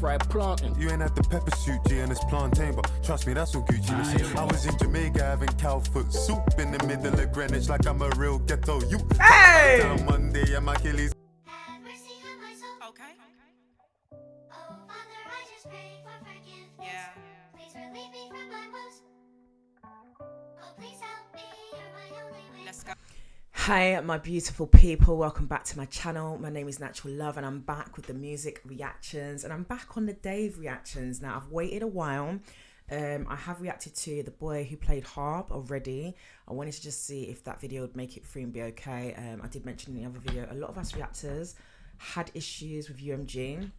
fried plantain. You ain't had the pepper suit, G, and it's plantain, but trust me, that's all Gucci. Listen, I was in Jamaica having cow foot soup in the middle of Greenwich like I'm a real ghetto youth. Hey! Down Monday and my Achilles. Have mercy on my soul. Okay. Oh, Father, I just pray for forgiveness. Yeah. Please relieve me from my woes. Oh, please help me, you're my only way. Let's go. Hi, my beautiful people. Welcome back to my channel. My name is Natural Love, and I'm back with the music reactions, and I'm back on the Dave reactions. Now, I've waited a while. I have reacted to the boy who played Harp already. I wanted to just see if that video would make it free and be okay. I did mention in the other video, a lot of us reactors had issues with UMG,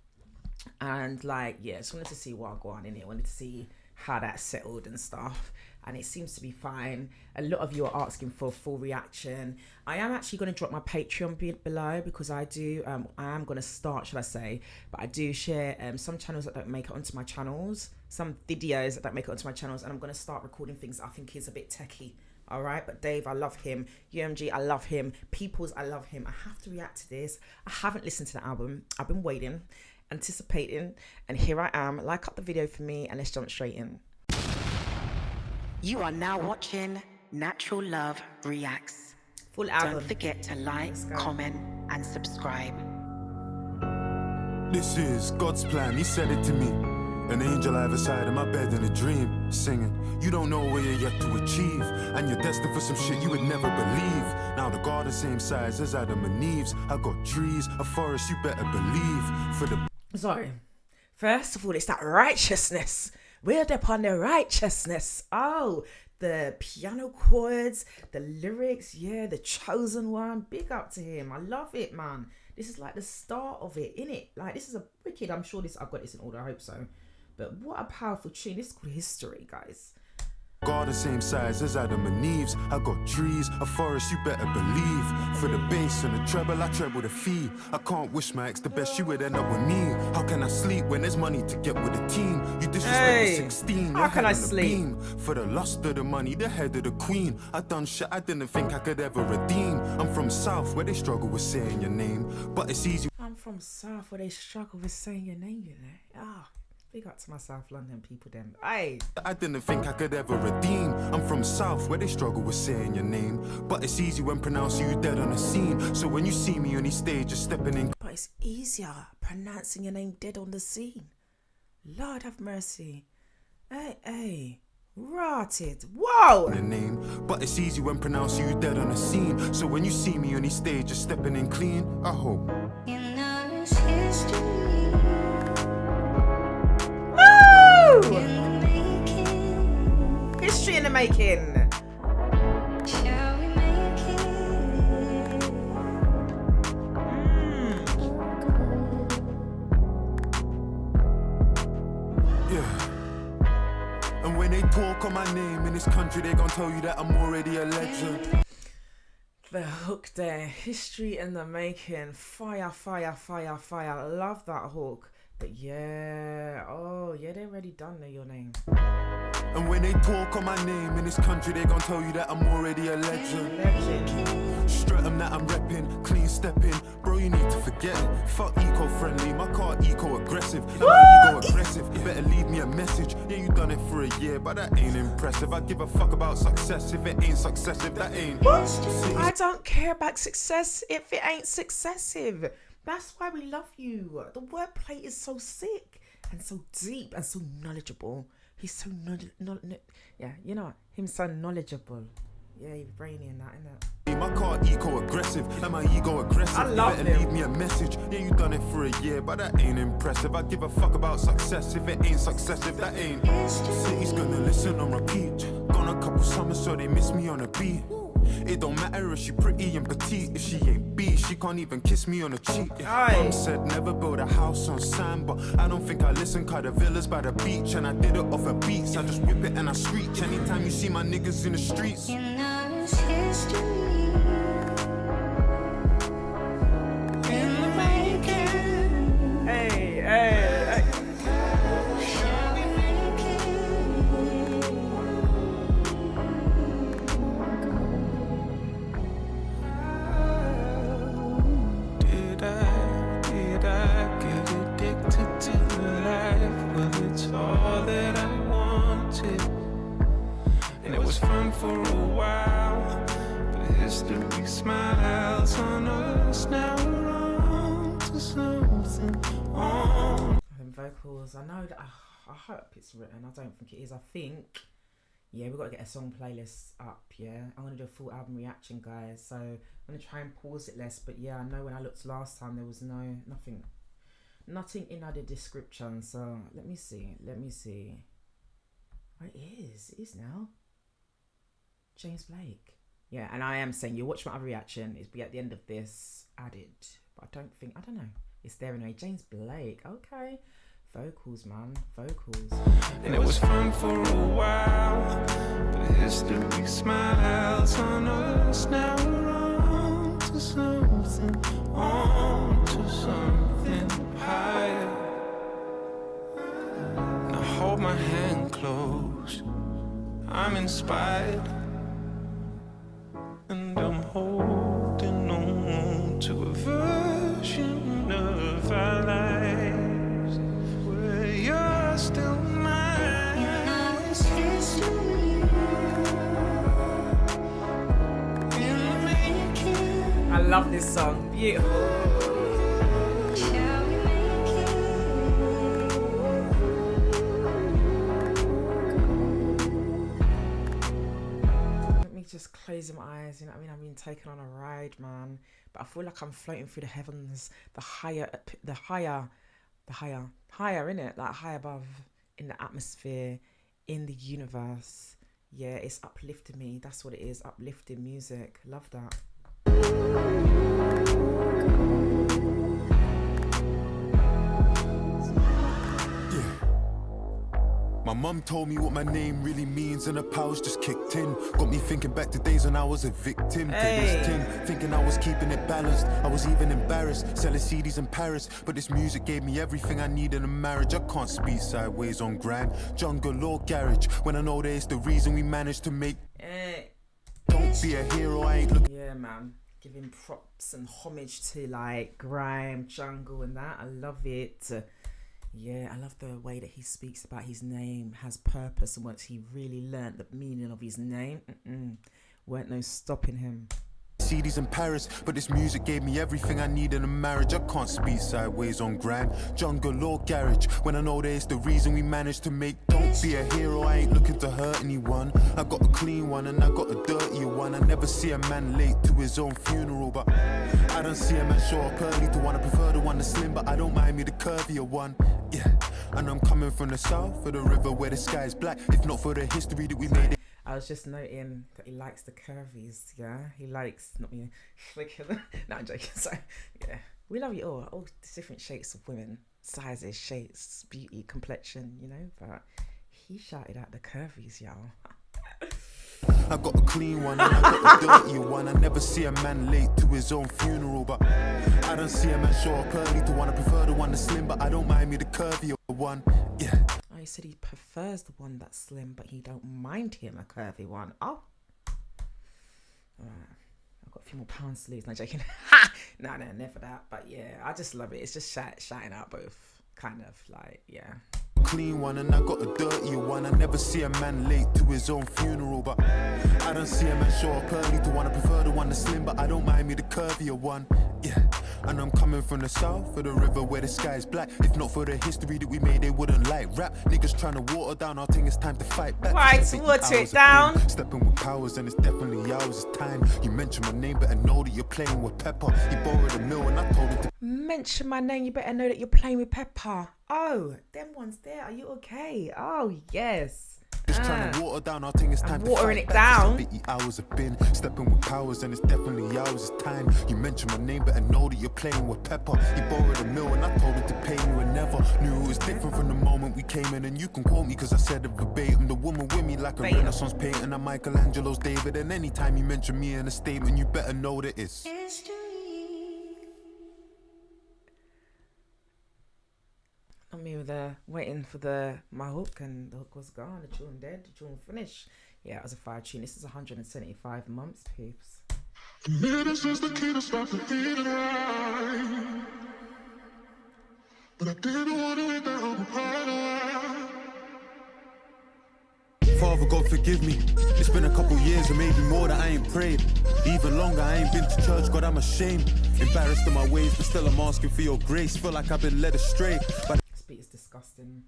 and like, yeah, just wanted to see what go on in it. Wanted to see how that settled and stuff, and it seems to be fine. A lot of you are asking for a full reaction. I am actually going to drop my Patreon below, because I do I am going to start, should I say, but I do share some channels that don't make it onto my channels, some videos that don't make it onto my channels, and I'm going to start recording things I think is a bit techie. All right, but Dave, I love him. UMG, I love him. Peoples, I love him. I have to react to this. I haven't listened to the album. I've been waiting, anticipating, and here I am. Like up the video for me, and let's jump straight in. You are now watching Natural Love Reacts. Full album. Don't forget to like, comment, and subscribe. This is God's plan, he said it to me. An angel either side of my bed in a dream, singing, you don't know where you're yet to achieve, and you're destined for some shit you would never believe. Now the garden same size as Adam and Eve's. I got trees, a forest, you better believe. For the Sorry. First of all, it's that righteousness. We're upon the righteousness. Oh, the piano chords, the lyrics, yeah, the chosen one. Big up to him. I love it, man. This is like the start of it, innit? Like, this is a wicked. I'm sure I've got this in order. I hope so. But what a powerful tune. This is called History, guys. garden same size as Adam and Eve's. I got trees, a forest, you better believe. For the bass and the treble, I treble the fee. I can't wish my ex the best, you would end up with me. How can I sleep when there's money to get with the team? You disrespect the 16, how can I sleep? For the lust of the money, the head of the queen. I done shit I didn't think I could ever redeem. I'm from South where they struggle with saying your name, but it's easy. I'm from South where they struggle with saying your name, you know. Ah. Big up to my South London people then. Aye. I didn't think I could ever redeem. I'm from South where they struggle with saying your name, but it's easy when pronouncing you dead on the scene. So when you see me on these stages stepping in, but it's easier pronouncing your name dead on the scene. Lord have mercy. Hey. Rotted. Whoa. the name, but it's easy when pronouncing you dead on the scene. So when you see me on these stages stepping in clean, I hope You know it's history. History in the making. Shall we make it? yeah. And when they talk on my name in this country, they gon' tell you that I'm already a legend. The hook there. History in the making. Fire, fire, fire, fire. I love that hook. But yeah, oh yeah, they already done your name. And when they talk on my name in this country, they gon' tell you that I'm already a legend. Strut them that I'm reppin', clean stepping. Bro, you need to forget it. Fuck eco-friendly, my car eco-aggressive. And my ego aggressive, you better leave me a message. Yeah, you done it for a year, but that ain't impressive. I give a fuck about success if it ain't successive, that ain't. I don't care about success if it ain't successive. That's why we love you. The wordplay is so sick and so deep and so knowledgeable. He's so yeah, you know, him so knowledgeable. Yeah, he's brainy in that, innit? My car eco-aggressive and my ego aggressive. I love you better him. leave me a message. Yeah, you done it for a year, but that ain't impressive. I give a fuck about success if it ain't successive, that ain't. City's gonna listen on repeat. Gone a couple summers so they miss me on a beat. It don't matter if she pretty and petite. If she ain't B, she can't even kiss me on the cheek. Mom said never build a house on sand, but I don't think I listen, cause the villas by the beach. And I did it off of beats, I just whip it and I screech. Anytime you see my niggas in the streets, You know it's history. In the making. Hey. Shall we make it? Did I get addicted to the light? vocals. I know that. I hope it's written. I don't think it is. I think, yeah, we've got to get a song playlist up. Yeah, I'm gonna do a full album reaction, guys. So I'm gonna try and pause it less. But yeah, I know when I looked last time, there was nothing in the description. So let me see. Oh, it is now. James Blake. Yeah, and I am saying you watch my other reaction. It's be at the end of this added, but I don't know. It's there anyway. James Blake. Okay. Vocals, man. Vocals. And it was fun for a while, but history smiles on us now. On to something higher. Now hold my hand close. I'm inspired, and I'm holding on to a version of our lives where you're still mine. Now it's history. We'll make it. I love this song. Beautiful. Shall we make it? Let me just close my eyes. You know what I mean? I've been taken on a ride, man. But I feel like I'm floating through the heavens, the higher, innit? Like high above, in the atmosphere, in the universe. Yeah, it's uplifting me. That's what it is. Uplifting music. Love that. My mum told me what my name really means, and the powers just kicked in. Got me thinking back to days when I was a victim to this thing, thinking I was keeping it balanced. I was even embarrassed, selling CDs in Paris. But this music gave me everything I need in a marriage. I can't speak sideways on grime, jungle or garage, when I know that it's the reason we managed to make. Don't be a hero, I ain't looking. Yeah, man. Giving props and homage to like grime, jungle and that. I love it. Yeah, I love the way that he speaks about his name has purpose, and once he really learnt the meaning of his name, weren't no stopping him. CDs in Paris, but this music gave me everything I need in a marriage. I can't speak sideways on grime, jungle or garage, when I know that it's the reason we managed to make. Don't be a hero, I ain't looking to hurt anyone. I got a clean one and I got a dirtier one. I never see a man late to his own funeral, but I don't see a man show up early to one. I prefer the one that's slim, but I don't mind me the curvier one. Yeah, and I'm coming from the south of the river where the sky is black. If not for the history that we made it. I was just noting that he likes the curvies, yeah? He likes, not me, no, I'm joking. So, yeah, we love you all different shapes of women, sizes, shapes, beauty, complexion, you know? But he shouted out the curvies, y'all. I got a clean one and I got a dirty one. I never see a man late to his own funeral, but I don't see a man show up early to one. I prefer the one that's slim, but I don't mind me the curvier one. Yeah. Oh, he said he prefers the one that's slim, but he don't mind him a curvy one. Oh. I've got a few more pounds to lose. No, joking. No, never that. But yeah, I just love it. It's just shouting out both, kind of like, yeah. Clean one and I got a dirty one. I never see a man late to his own funeral, but I don't see a man show up early to one. I prefer the one that's slim, but I don't mind me the curvier one. Yeah, and I'm coming from the south of the river where the sky is black. If not for the history that we made, they wouldn't like rap. Niggas trying to water down, I think it's time to fight back. Right, water it down. Stepping with powers and it's definitely ours. It's time. You mention my name, better know that you're playing with pepper. He borrowed a mill and I told him to mention my name, you better know that you're playing with pepper. Oh, them ones there. Are you okay? Oh, yes. Just trying to water down, I think it's time to watering fight it back. down. 50 hours have been stepping with powers and it's definitely ours. It's time. You mention my name, better know that you're playing with pepper. He borrowed a mill and I told him to pay me and never knew it was different from the moment we came in. And you can quote me because I said it verbatim. The woman with me like a Renaissance painting, and Michelangelo's David. And anytime you mention me in a statement, you better know that it's History. I mean, waiting for my hook, and the hook was gone. The tune dead. The tune finished. Yeah, it was a fire tune. This is 175 months, peeps. Minutes is the key to stop the feeling right. But I didn't want to wait that over right away. Father God forgive me. It's been a couple years or maybe more that I ain't prayed. Even longer I ain't been to church, God I'm ashamed. Embarrassed in my ways, but still I'm asking for your grace. Feel like I've been led astray. But This beat is disgusting. disgusting.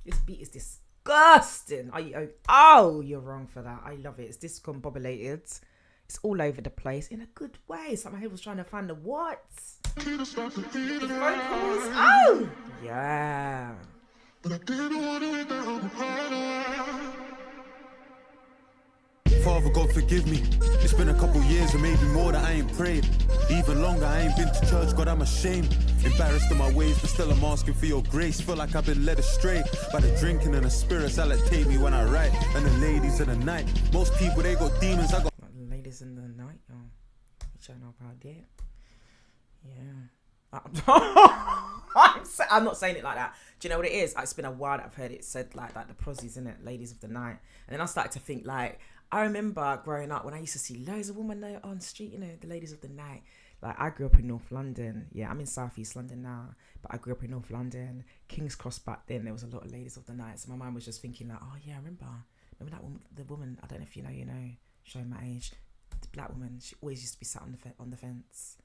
This beat is disgusting. Oh, you're wrong for that. I love it. It's discombobulated. It's all over the place in a good way. It's like my head was trying to find the what? The vocals. Oh, yeah. But I didn't want to let that overpower. Father God forgive me. It's been a couple years or maybe more that I ain't prayed. Even longer I ain't been to church, God I'm ashamed. Embarrassed in my ways, but still I'm asking for your grace. Feel like I've been led astray by the drinking and the spirits that like take me when I write. And the ladies of the night. Most people they got demons, I got ladies in the night, yo. Which I know about that. Yeah. I'm not saying it like that. Do you know what it is? It's been a while that I've heard it said like the prozzies, innit? Ladies of the night. And then I started to think like, I remember growing up when I used to see loads of women there on the street, you know, the ladies of the night. Like I grew up in North London. Yeah, I'm in South East London now, but I grew up in North London. King's Cross back then, there was a lot of ladies of the night. So my mind was just thinking like, oh yeah, I remember that woman, the woman, I don't know if you know, showing my age, the black woman, she always used to be sat on the fence.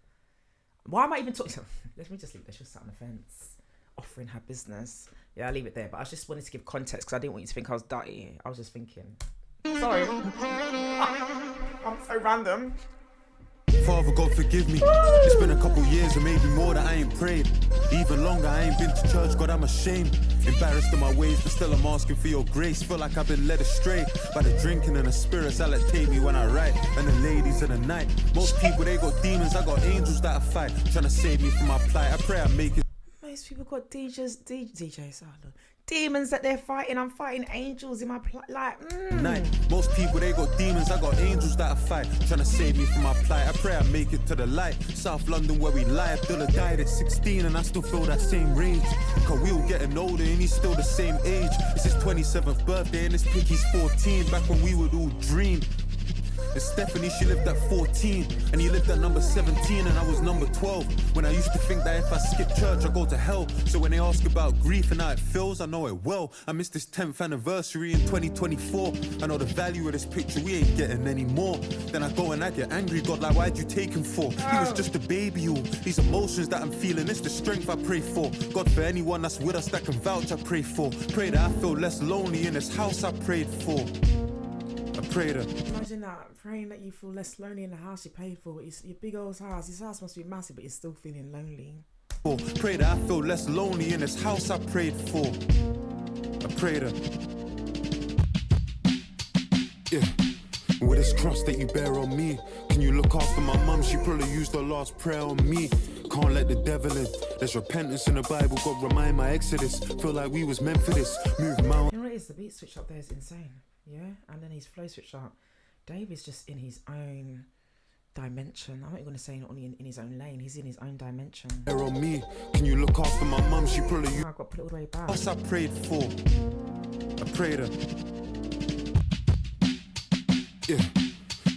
Why am I even talking? Let me just leave there. She was sat on the fence, offering her business. Yeah, I'll leave it there. But I just wanted to give context because I didn't want you to think I was dirty. I was just thinking. Sorry. I'm so random. Father God forgive me. It's been a couple years or maybe more that I ain't prayed. Even longer I ain't been to church, God I'm ashamed. Embarrassed in my ways, but still I'm asking for your grace. Feel like I've been led astray by the drinking and the spirits that like take me when I write. And the ladies of the night. Most people they got demons, I got angels that I fight. Trying to save me from my plight, I pray I make it. Most people got DJs, oh Lord. Demons that they're fighting. I'm fighting angels in my night. Most people they got demons, I got angels that I fight. Trying to save me from my plight, I pray I make it to the light. South London where we lie. Abdullah died at 16 and I still feel that same rage. Cause we all getting older and he's still the same age. It's his 27th birthday and this piggy's 14. Back when we would all dream. And Stephanie, she lived at 14 and he lived at number 17 and I was number 12. When I used to think that if I skip church I go to hell. So when they ask about grief and how it feels, I know it well. I missed this 10th anniversary in 2024. I know the value of this picture, we ain't getting any more. Then I go and I get angry, God, like why'd you take him for? He was just a baby, all these emotions that I'm feeling, it's the strength I pray for. God, for anyone that's with us that can vouch, I pray for. Pray that I feel less lonely in this house I prayed for. I pray that. Imagine that, praying that you feel less lonely in the house you paid for. It's your big old house. This house must be massive, but you're still feeling lonely. Pray that I feel less lonely in this house I prayed for. I pray that. Yeah. With this cross that you bear on me, can you look after my mum? She probably used her last prayer on me. Can't let the devil in. There's repentance in the Bible. God remind my exodus. Feel like we was meant for this. Move mountains. You know what it is? The beat switch up there is insane. Yeah, and then his flow switch up. Dave is just in his own dimension. I'm not going to say not only in his own lane. He's in his own dimension. On me, can you look after my mum? She probably I've got to put it all the way back. Us I prayed for. I prayed her. Yeah.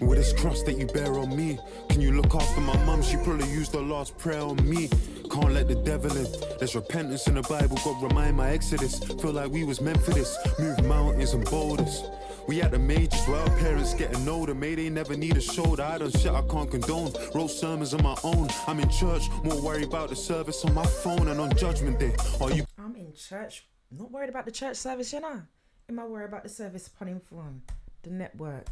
With this cross that you bear on me, can you look after my mum? She probably used her last prayer on me. Can't let the devil in. There's repentance in the Bible. God remind my exodus. Feel like we was meant for this. Move mountains and boulders. We at the majors where our parents getting older. May they never need a shoulder. I done shit I can't condone. Wrote sermons on my own. I'm in church, more worried about the service on my phone. And on Judgment Day, are you? I'm in church, not worried about the church service, you know. Am I worried about the service upon him from the network?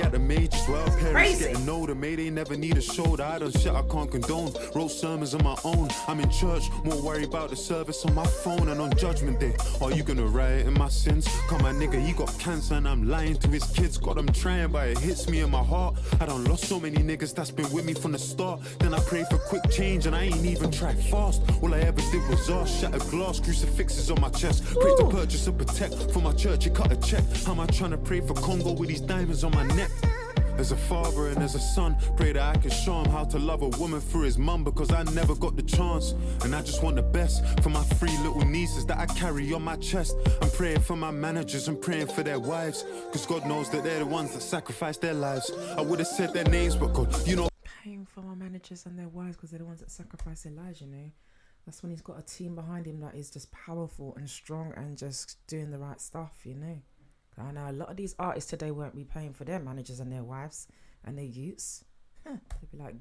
At the majors where our parents getting older. May they never need a shoulder. I done shit I can't condone. Wrote sermons on my own. I'm in church, more worried about the service on my phone. And on Judgment Day, are you gonna riot in my sins? Come my nigga, he got cancer and I'm lying to his kids. God, I'm trying, but it hits me in my heart. I done lost so many niggas that's been with me from the start. Then I pray for quick change and I ain't even tried fast. All I ever did was ask. Shattered glass, crucifixes on my chest. Pray to purchase a protect. For my church, you cut a check. How am I trying to pray for Congo with these diamonds on my neck? As a father and as a son, pray that I can show him how to love a woman through his mum, because I never got the chance. And I just want the best for my 3 little nieces that I carry on my chest. I'm praying for my managers and praying for their wives, because God knows that they're the ones that sacrifice their lives. I would have said their names, but God, you know. Praying for my managers and their wives, because they're the ones that sacrifice their lives, you know. That's when he's got a team behind him that is just powerful and strong and just doing the right stuff, you know. I know a lot of these artists today won't be paying for their managers and their wives and their youths. They'd be like,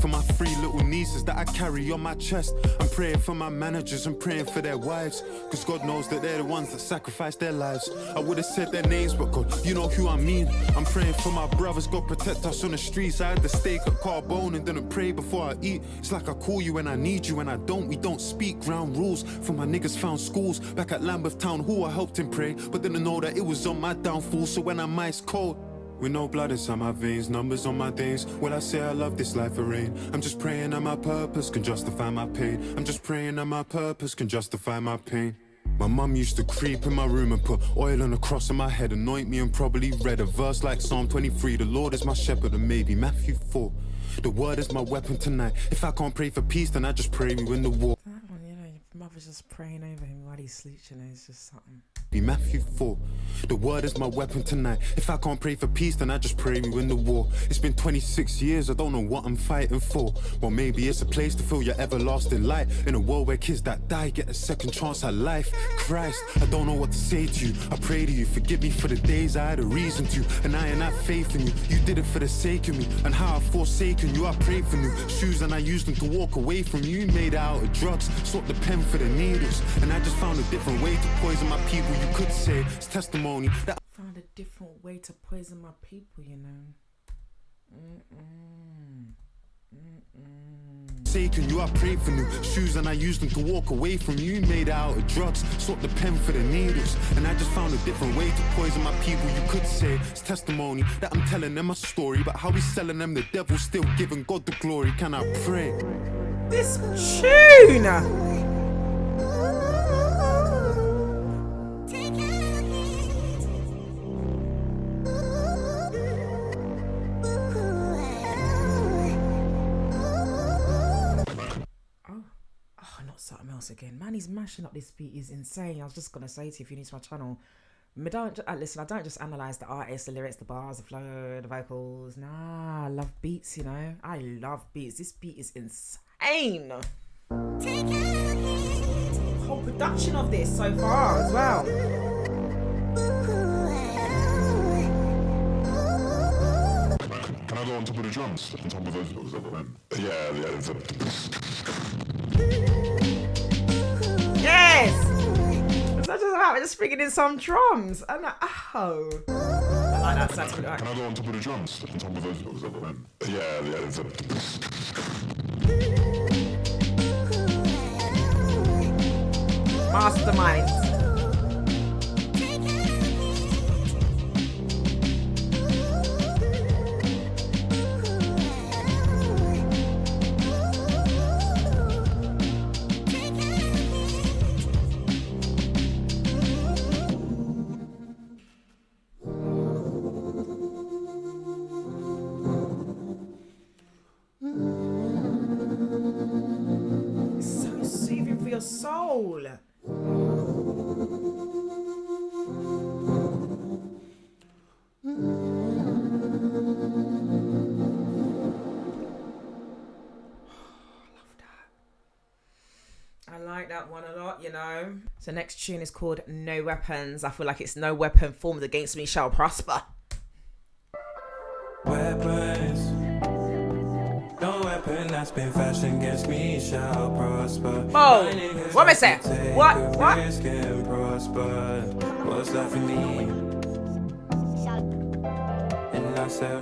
For my 3 little nieces that I carry on my chest. I'm praying for my managers and praying for their wives, cause God knows that they're the ones that sacrifice their lives. I would've said their names, but God, you know who I mean. I'm praying for my brothers, God protect us on the streets. I had the steak at Carbone and didn't pray before I eat. It's like I call you when I need you, and I don't, we don't speak. Ground rules for my niggas found schools. Back at Lambeth Town Hall I helped him pray, but didn't know that it was on my downfall. So when I'm ice cold, with no blood inside my veins, numbers on my days, when I say I love this life of rain, I'm just praying that my purpose can justify my pain. I'm just praying that my purpose can justify my pain. My mum used to creep in my room and put oil on the cross on my head, anoint me, and probably read a verse like Psalm 23. The Lord is my shepherd, and maybe Matthew 4. The word is my weapon tonight. If I can't pray for peace, then I just pray we win the war. That one, you know, your mother's just praying over him while he sleeps, you know, it's just something. Matthew 4. The word is my weapon tonight. If I can't pray for peace, then I just pray we win the war. It's been 26 years, I don't know what I'm fighting for. Well, maybe it's a place to feel your everlasting light. In a world where kids that die get a second chance at life. Christ, I don't know what to say to you. I pray to you, forgive me for the days I had a reason to. And I ain't have faith in you. You did it for the sake of me. And how I've forsaken you, I prayed for new shoes and I used them to walk away from you. You made it out of drugs, sought the pen for the needles. And I just found a different way to poison my people. You could say it's testimony that I found a different way to poison my people, you know. Forsaken you, I prayed for new shoes and I used them to walk away from you. You made it out of drugs, sought the pen for the needles. And I just found a different way to poison my people. You could say it's testimony that I'm telling them a story, but how we selling them, the devil still giving God the glory. Can I pray? This tune! Something else again, man. He's mashing up this beat. Is insane. I was just gonna say to you, if you're new to my channel, listen, I don't just analyze the artist, the lyrics, the bars, the flow, the vocals. Nah, I love beats, you know. I love beats. This beat is insane. The whole production of this so far as well. Can I go on top of the drums? On top of those Yes! It's not just about just bringing in some drums. I'm like, oh. I like that sound. Can I go on top of the drums? On top of those Mastermind. Your soul. I like that one a lot, you know. So next tune is called No Weapons. I feel like it's no weapon formed against me shall prosper. Weapons. No weapon that's been fashioned against me shall prosper. Oh, what am I saying? What? Risk and prosper. What's that for me? And I said,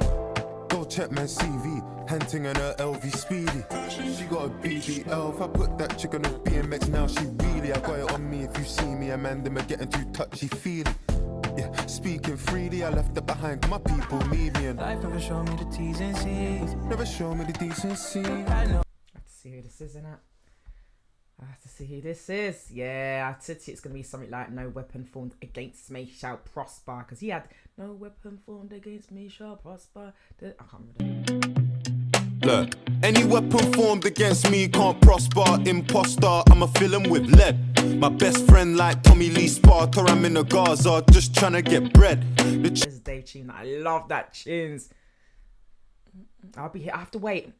go check my CV, hunting on her LV Speedy. She got a BBL. If I put that chick on a BMX now, she really, I got it on me. If you see me, Amanda, I'm getting too touchy feely. Yeah, speaking freely, I left it behind. My people need me, and life never showed me the T's and C's. Never showed me the decency. I know. I have to see who this is, innit? I have to see who this is. Yeah, I said it's going to be something like no weapon formed against me shall prosper. Because he had no weapon formed against me shall prosper. I can't remember that. Look, any weapon formed against me can't prosper. Imposter, I'ma fill him with lead. My best friend like Tommy Lee Sparta. I'm in the Gaza just trying to get bread. This is Dave tune. I love that tunes. I'll be here. I have to wait.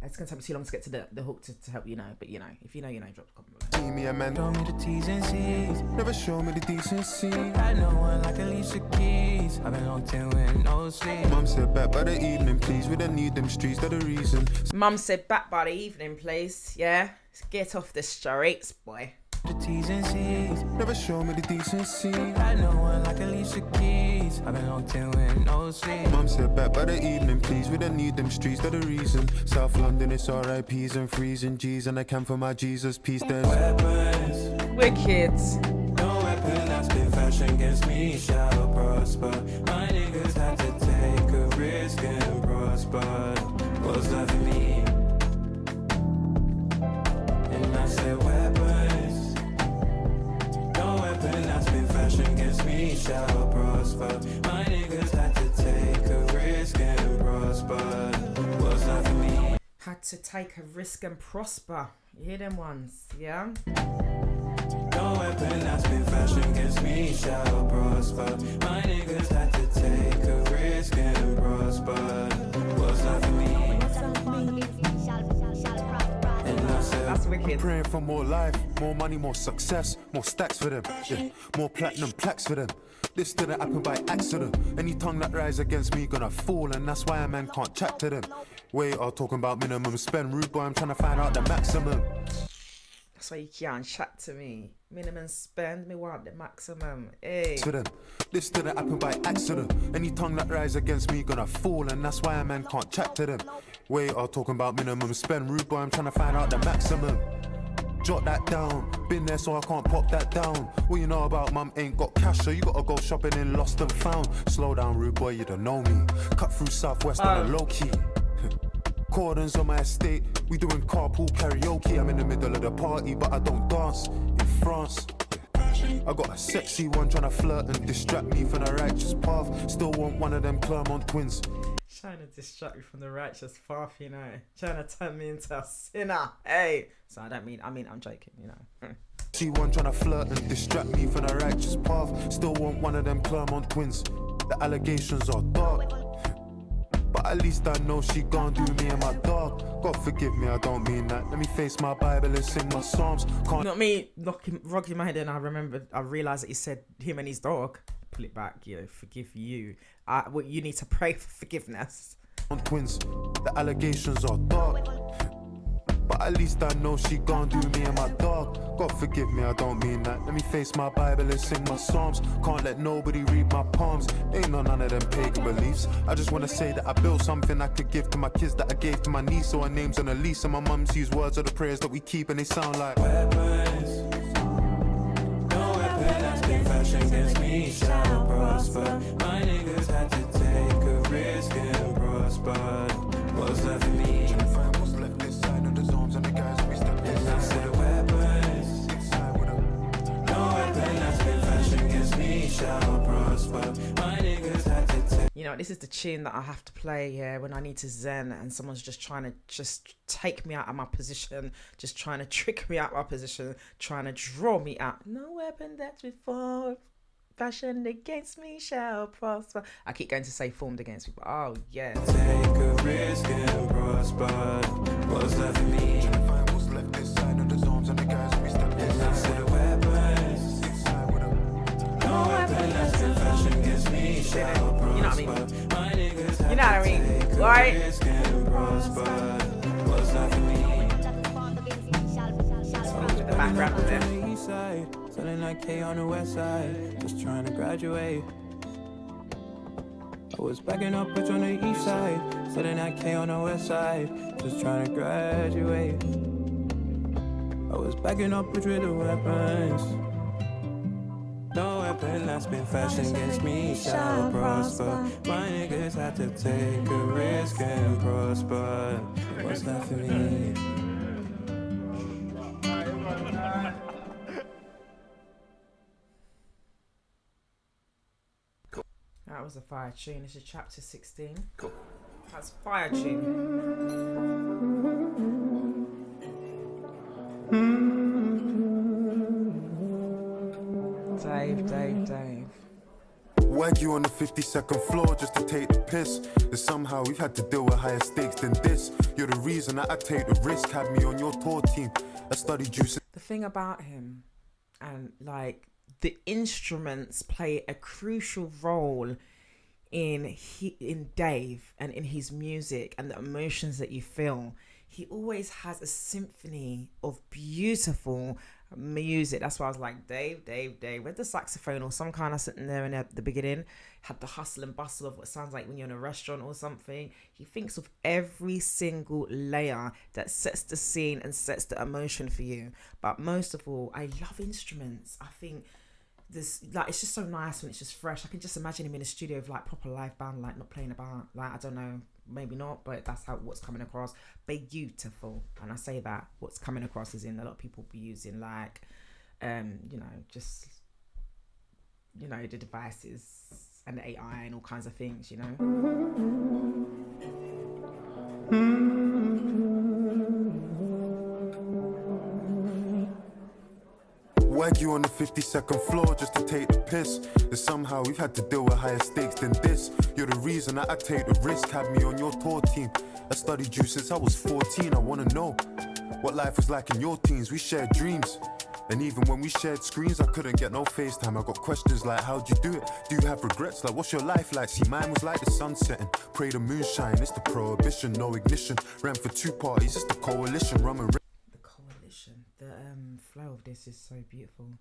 It's gonna take me too long to get to the hook to help you know, but you know, if you know, you know, drop a comment. See me a man, Show me the T's and C's. never show me the decency. Had no one like Alicia Keys. I've been locked in with no sleep. Mum said back by the evening, please. We don't need them streets, they're the reason. Mum said back by the evening, please. Yeah, let's get off the streets, boy. The T's and C's. Never show me the decency. Had no one like Alicia Keys. I've been locked in with no sleep. Mum said back by the evening, please. We don't need them streets, they're the reason. South London, it's RIPs and freezing G's, and I can for my Jesus peace. There's Weapons. We're kids. No weapon that's been fashioned against me shall prosper. My niggas had to take a risk and prosper. What's left for me? And I said weapons. No weapon that's been fashioned against me shall prosper. My niggas had to take a risk and prosper. What's left for me? Had to take a risk and prosper. You hear them ones, yeah? No weapon that's been fashioned against me shall prosper. My niggas had to take a risk and prosper. What's left for me? And I said, That's wicked. praying for more life, more money, more success, more stacks for them. Yeah, more platinum plaques for them. This didn't happen by accident. Any tongue that rise against me gonna fall, and that's why a man can't chat to them. Wait, I'm talking about minimum spend. Rude boy, I'm trying to find out the maximum. That's why you can't chat to me. Minimum spend, me want the maximum. Hey. To them. This didn't happen by accident. Any tongue that rise against me gonna fall, and that's why a man can't chat to them. Wait, I'm talking about minimum spend. Rude boy, I'm trying to find out the maximum. Jot that down. Been there, so I can't pop that down. What you know about mum ain't got cash, so you gotta go shopping in lost and found. Slow down, rude boy, you don't know me. Cut through Southwest on a low key. Cordons on my estate, we doing carpool karaoke. I'm in the middle of the party, but I don't dance. In France, I got a sexy one trying to flirt and distract me from the righteous path. Still want one of them Clermont twins. Trying to distract me from the righteous path, you know. Trying to turn me into a sinner. Hey. So I mean, I'm joking, you know. See one trying to flirt and distract me from the righteous path. Still want one of them Clermont twins. The allegations are dark, but at least I know she gon' do me and my dog. God forgive me, I don't mean that. Let me face my Bible and sing my psalms. Can't Not me rocking my head, and I realised that he said him and his dog. Pull it back, you know, forgive you. Well, you need to pray for forgiveness. on twins. The allegations are dark, but at least I know she gon' do me and my dog. God forgive me, I don't mean that. Let me face my Bible and sing my psalms. Can't let nobody read my palms. Ain't no none of them pagan beliefs. I just wanna say that I built something I could give to my kids that I gave to my niece. So her name's on a lease, and my mum's use words of the prayers that we keep, and they sound like weapons. No weapon that's been fashioned against me shall prosper. My niggas had to take a risk and prosper. What's left for me? what's left this side of the zones and the guys we step And I said weapons. No weapon that's been fashioned against me shall prosper. My niggas had to take. You know, this is the tune that I have to play here when I need to zen and someone's just trying to just take me out of my position, just trying to trick me out of my position, trying to draw me out. No weapon that's before fashioned against me shall prosper. I keep going to say formed against me, but oh yeah. Take a risk and prosper. What's left for me? what's left this side of the zones and the guys we step And I said weapons. No weapon that's been fashioned against me shall prosper. You know what I mean? My niggas had You know what I to mean, take a right? risk and prosper. What's left for me? The background of it. On the east side, selling like K on the west side, just trying to graduate. I was backing up bitch on the east side, selling like K on the west side, just trying to graduate. I was backing up bitch with the weapons. No weapon that's been fashioned against me shall prosper. My niggas had to take a risk and prosper. What's left for me? That was a fire tune. This is chapter 16. Cool. That's fire tune. Dave. Wag you on the 52nd floor just to take the piss. And somehow we've had to deal with higher stakes than this. You're the reason that I take the risk. Had me on your tour team. I studied you. The thing about him, and like the instruments play a crucial role in Dave and in his music and the emotions that you feel. He always has a symphony of beautiful music. That's why I was like, Dave, with the saxophone or some kind of sitting there in the beginning, had the hustle and bustle of what sounds like when you're in a restaurant or something. He thinks of every single layer that sets the scene and sets the emotion for you. But most of all, I love instruments. I think this, like, it's just so nice when it's just fresh. I can just imagine him in a studio with like proper live band, like not playing about, like, I don't know, maybe not, but that's how what's coming across. Beautiful. And I say that what's coming across is in a lot of people be using like just the devices and the AI and all kinds of things, Wag you on the 52nd floor just to take the piss. And somehow we've had to deal with higher stakes than this. You're the reason that I take the risk. Had me on your tour team. I studied you since I was 14. I wanna know what life was like in your teens. We shared dreams. And even when we shared screens, I couldn't get no FaceTime. I got questions like, how'd you do it? Do you have regrets? Like, what's your life like? See, mine was like the sun setting. Pray the moonshine, it's the prohibition. No ignition. Ran for 2 parties, it's the coalition. Rum and the coalition. The flow of this is so beautiful.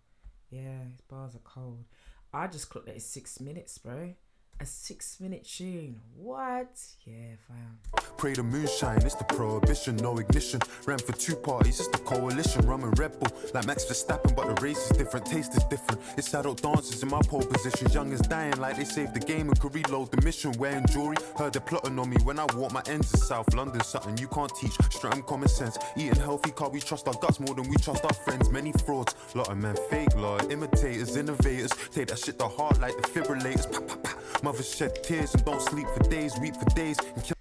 Yeah, his bars are cold. I just clocked that it's 6 minutes, bro. A 6-minute tune. What? Yeah, fam. Pray the moonshine, it's the prohibition, no ignition. Ran for 2 parties, it's the coalition. Rum and Red Bull, like Max Verstappen, but the race is different, taste is different. It's adult dances in my pole position. Young as dying, like they saved the game and could reload the mission. Wearing jewelry, heard they're plotting on me when I walk my ends in South London. Something you can't teach, straight and common sense. Eating healthy, can't we trust our guts more than we trust our friends? Many frauds, lot of men fake, lot of imitators, innovators. Take that shit to heart like defibrillators. Pa, pa, pa. Mothers shed tears and don't sleep for days, weep for days. And kill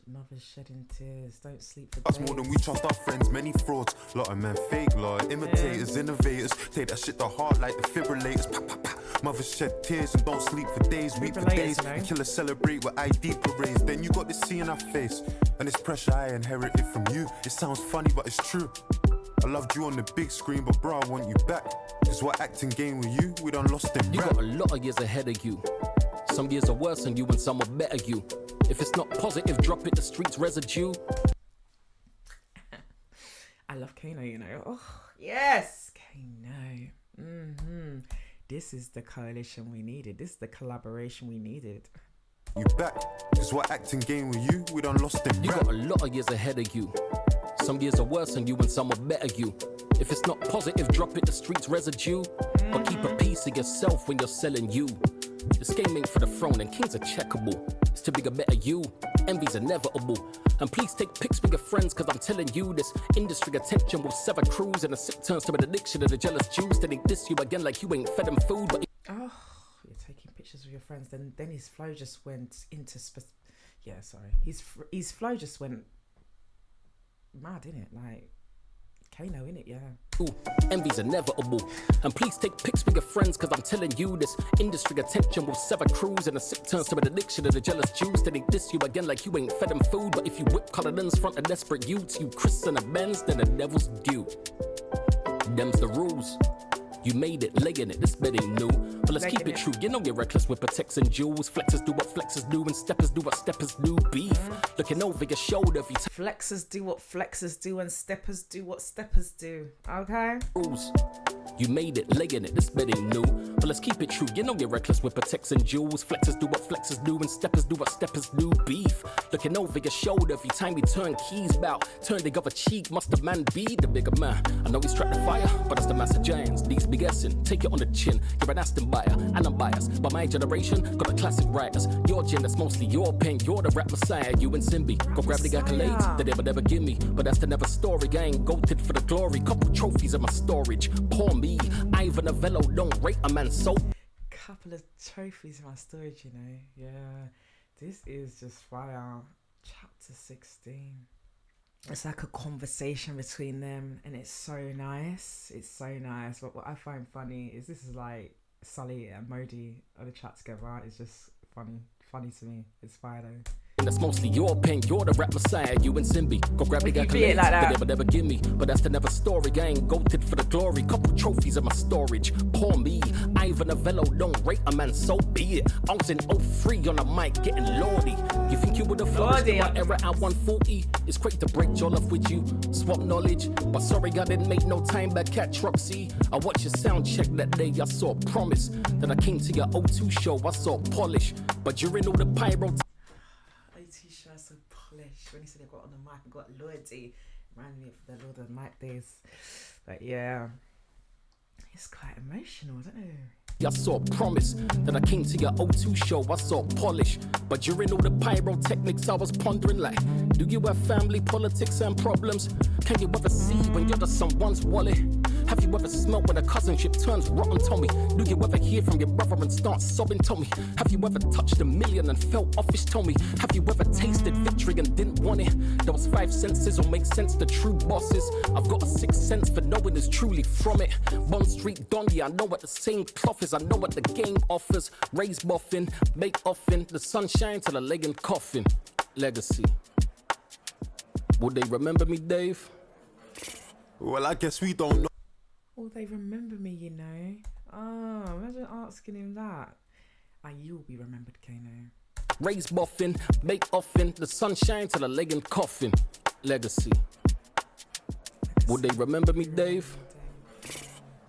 Mothers shedding tears, don't sleep for us days. more than we trust our friends. Many frauds, lot of men fake, lot of imitators, innovators. Take that shit to heart like defibrillators. Pa, pa, pa. Mothers shed tears and don't sleep for days, weep for days. And killers celebrate with ID parades. Then you got this C in our face, and it's pressure I inherited from you. It sounds funny, but it's true. I loved you on the big screen, but bro, I want you back. Cause what acting game with you, we done lost them. You got a lot of years ahead of you. Some years are worse than you and some are better you. If it's not positive, drop it, the streets residue. I love Kano, Oh, yes, Kano. This is the coalition we needed. This is the collaboration we needed. You back. Cause what acting game with you, we done lost them. You got a lot of years ahead of you. Some years are worse than you and some are better you. If it's not positive, drop it, the streets residue. But keep a piece of yourself when you're selling you. This game ain't for the throne and kings are checkable. It's to be a better you. Envy's inevitable. And please take pics with your friends, cause I'm telling you, this industry attention will sever crews, and a sip turns to an addiction of the jealous Jews. Then they diss you again like you ain't fed them food. But you're taking pictures with your friends. Then his flow just went into his flow just went mad, innit? Like Kano, innit? Yeah. Ooh, envy's inevitable. And please take pics with your friends, cause I'm telling you, this industry attention will sever crews, and a sip turns to an addiction of the jealous Jews. Then they diss you again like you ain't fed them food. But if you whip colorins front of desperate youths, you Chris and a Benz, then the devil's due. Them's the rules. You made it, laying it, this bed ain't new. But let's keep it true, you know you're reckless with protects and jewels. Flexers do what flexers do, and steppers do what steppers do. Beef, looking over your shoulder if you flexers do what flexers do, and steppers do what steppers do. Okay? Rules. You made it, laying it, this bed ain't new. But let's keep it true, you know you're reckless with protects and jewels. Flexers do what flexers do, and steppers do what steppers do. Beef, looking over your shoulder every time we turn keys bout. Turn the other cheek, must the man be the bigger man? I know he's trapped the fire, but that's the master giants. These be guessing, take it on the chin. You're an Aston buyer, and I'm biased. But my generation got the classic writers. Your gen, that's mostly your pen. You're the rap messiah, you and Simbi. Go grab the accolades that they would never give me. But that's the never story, I ain't goated for the glory. Couple trophies in my storage, poor me. Ivan Novello don't rate a man so. Couple of trophies in my storage, Yeah, this is just fire. Chapter 16. It's like a conversation between them, and it's so nice. It's so nice. But what I find funny is this is like Sully and Modi on the chat together is just funny to me. It's fire though. That's mostly your pen, you're the rap messiah, you and Simbi. Go grab the If you feel it accolades, like that. but they would never give me. But that's the never story, I ain't goated for the glory. Couple trophies in my storage, poor me. Ivan Novello, don't rate a man, so be it. I was in 03 on the mic, getting lordy. You think you would have flourished in my era at 140? It's great to break your love with you, swap knowledge. But sorry, I didn't make no time back at Troxy. I watched your sound check that day, I saw promise. Then I came to your O2 show, I saw polish. But during all the pyro T-shirt so polished. When he said he got on the mic and got loyalty, reminded me of the Lord of the Mic days. But yeah, it's quite emotional, isn't it? I saw promise. Then I came to your O2 show, I saw polish. But during all the pyrotechnics, I was pondering like, do you have family, politics and problems? Can you ever see when you're just someone's wallet? Have you ever smelled when a cousinship turns rotten, Tommy? Do you ever hear from your brother and start sobbing, Tommy? Have you ever touched a million and felt office, Tommy? Have you ever tasted victory and didn't want it? Those 5 senses will make sense to true bosses. I've got a 6th sense for knowing is truly from it. Bond Street Don, yeah, I know what the same cloth is. I know what the game offers. Raise boffin, make offin, the sunshine to the leg and coffin. Legacy. Would they remember me, Dave? Well, I guess we don't know. Oh, they remember me, you know. Oh, imagine asking him that. And you'll be remembered, Kano. Raise boffin, make offin, the sunshine to the leg and coffin. Legacy. Would they remember me, Dave?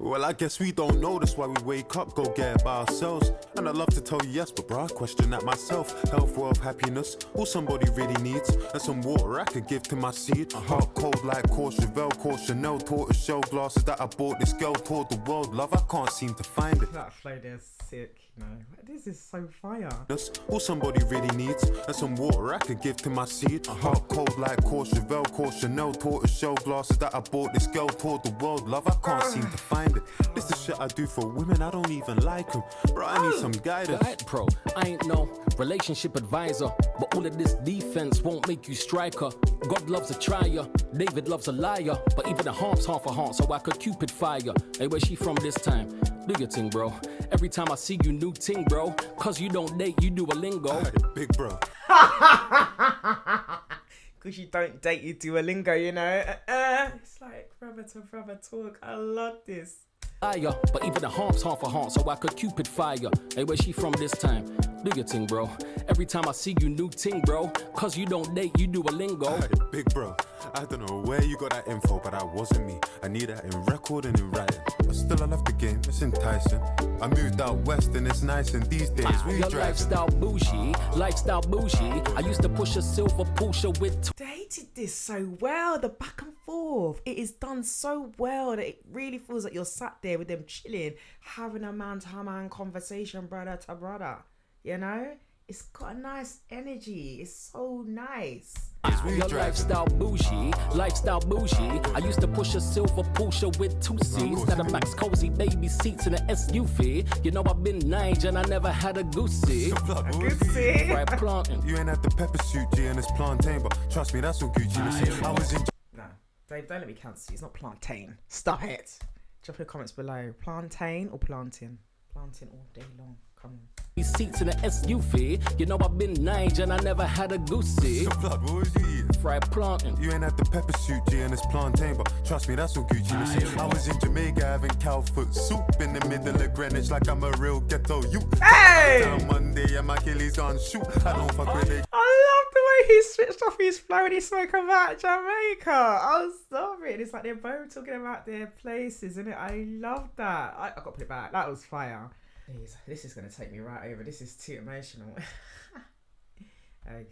Well, I guess we don't know, that's why we wake up, go get it by ourselves. And I'd love to tell you yes, but bro, I question that myself. Health, wealth, happiness, all somebody really needs. And some water I could give to my seed. A heart cold like Courchevel, Chanel, tortoise shell glasses that I bought this girl toward the world. Love, I can't seem to find it. That flow there's sick, you know. This is so fire. That's all somebody really needs. And some water I could give to my seed. A heart cold like Courchevel, Chanel, tortoise shell glasses that I bought this girl toward the world. Love, I can't seem to find it. This the shit I do for women, I don't even like them. Bro, I need some guidance. Guide pro, I ain't no relationship advisor, but all of this defense won't make you striker. God loves a trier, David loves a liar, but even the Harp's half a heart, so I could Cupid fire. Hey, where she from this time? Do your thing, bro. Every time I see you, new ting, bro. Cause you don't date, you do a lingo. Big bro. Because you don't date, you do a lingo, you know. It's like brother to brother talk. I love this. But even the Harp's half a heart, so I could Cupid fire. Hey, where she from this time? Do your thing, bro. Every time I see you, new ting, bro. Cause you don't date, you do a lingo. Big bro, I don't know where you got that info, but that wasn't me. I need that in record and in writing. But still I love the game, it's enticing. I moved out west and it's nice, and these days we Your drive. lifestyle bougie. I used to push a silver Porsche with They did this so well. The back and forth. It is done so well that it really feels like you're sat there with them chilling, having a man-to-man conversation, brother to brother. You know? It's got a nice energy. It's so nice. Your lifestyle bougie. I used to push a silver Porsche with 2 seats. Now the max cozy baby seats in a SUV. You know I've been Nige and I never had a goosey. Goosey. Right planting. You ain't had the pepper suit, G, and it's plantain, but trust me, that's all Gucci. Listen, I was in. No, Dave, don't let me cancel you. It's not plantain. Stop it. Drop your comments below. Plantain or planting? Planting all day long. Come on. Seats in a SUV. You know I've been Nige and I never had a goosey. Blood, what was you eating? Fried planting. You ain't had the pepper suit, G, and it's plantain, but trust me, that's all Gucci. Listen, I was in Jamaica having cow foot soup in the middle of Greenwich like I'm a real ghetto youth. Hey! Down Monday and my Achilles gone shoot. I don't fuck with it. I love the way he switched off his flow and he spoke about Jamaica. I love it. It's like they're both talking about their places, isn't it? I love that. I got to put it back. That was fire. Jeez, this is going to take me right over. This is too emotional. Okay.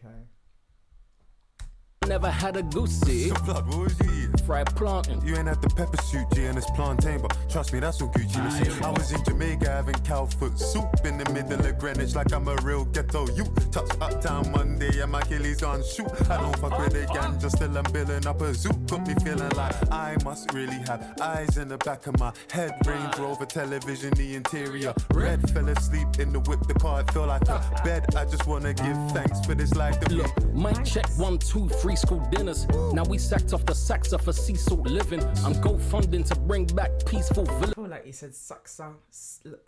Never had a goosey. Blood, what was you eating? Fried planting. You ain't had the pepper suit, G, and it's plantain, but trust me, that's all Gucci. Listen, I was in Jamaica having cow foot soup in the middle of Greenwich like I'm a real ghetto youth. Touch uptown Monday and my Achilles gone shoot. I don't fuck with the gang, just still I'm building up a zoo. Got me feeling like I must really have eyes in the back of my head. Range Rover television, the interior red. Fell asleep in the whip, the car, it felt like a bed. I just wanna give thanks for this life that we Look, mic check 1, 2, 3 school dinners. Now we sacked off the saxa for sea salt living. I'm GoFunding to bring back peaceful villages. I feel like you said saxa,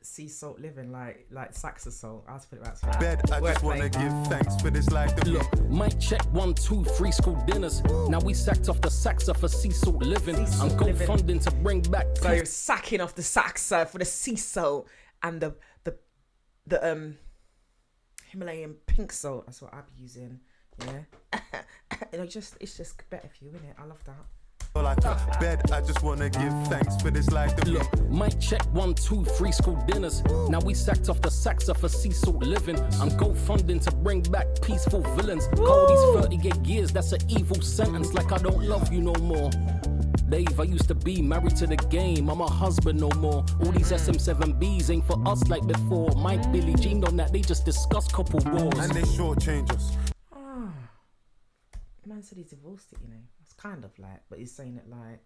sea salt living, like saxa salt. I'll put it right. Bed, I just wanna give thanks for this life that Look, mic check 1, 2, 3 school dinners. Now we sacked off the saxa for sea salt living. I'm GoFunding to bring back So sacking off the saxa for the sea salt and the Himalayan pink salt. That's what I'll be using. Yeah. It's just better for you, innit? I love that. like a bed. I just wanna give thanks for this life that Look, mic check 1, 2, 3 school dinners. Now we sacked off the saxa for sea salt living. I'm GoFunding to bring back peaceful villains. Call these 38 years, that's an evil sentence. Like I don't love you no more. Dave, I used to be married to the game. I'm a husband no more. All these SM7Bs ain't for us like before. Mike, Billy, Jean on that, they just discuss couple wars. and they shortchange us. Oh, man said he divorced it, you know. It's kind of like, but he's saying it like,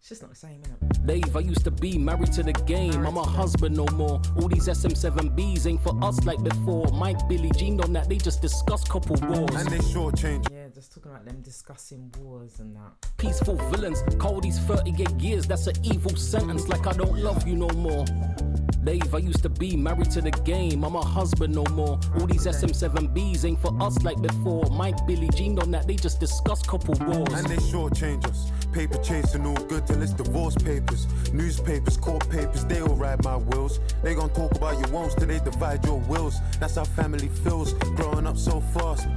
it's just not the same, innit? Dave, I used to be married to the game. I'm a husband no more. All these SM7Bs ain't for us like before. Mike, Billy, Jean on that, they just discuss couple wars. And they shortchange. Yeah, just talking about them discussing wars and that. Peaceful villains, call these 38 years, that's an evil sentence. Like I don't love you no more. Dave, I used to be married to the game. I'm a husband no more. All these SM7Bs ain't for us like before. Mike, Billy, Jean on that, they just discuss couple wars. And they shortchange us. Paper chasing all good till it's divorce papers. Newspapers, court papers, they all ride my wheels. They gon' talk about your wants till they divide your wills. That's how family feels, growing up so fast.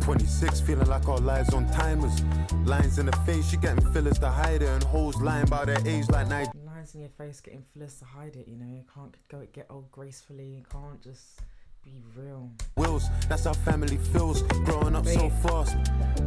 26, feeling like our lives on timers. Lines in the face, you getting fillers to hide it. And hoes lying about their age like night. Lines in your face getting fillers to hide it, you know. You can't get old gracefully. You can't just be real. Wills, that's how family feels, growing up so fast.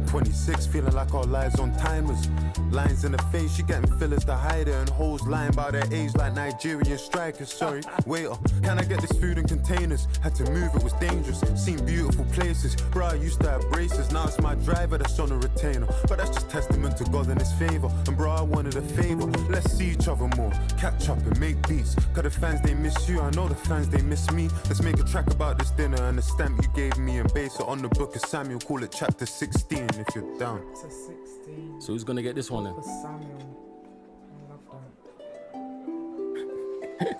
26, feeling like our lives on timers. Lines in the face, you getting fillers to hide it. And hoes lying about their age like Nigerian strikers. Sorry, waiter, can I get this food in containers? Had to move, it was dangerous. Seen beautiful places. Bro, I used to have braces. Now it's my driver that's on a retainer. But that's just testament to God and his favor. And bro, I wanted a favor. Let's see each other more, catch up and make beats. Cause the fans, they miss you. I know the fans, they miss me. Let's make a track about this dinner and the stamp you gave me and base it on the book of Samuel. Call it chapter 16 if you're down. It's a 16. So who's gonna get this one then? For Samuel. I love that.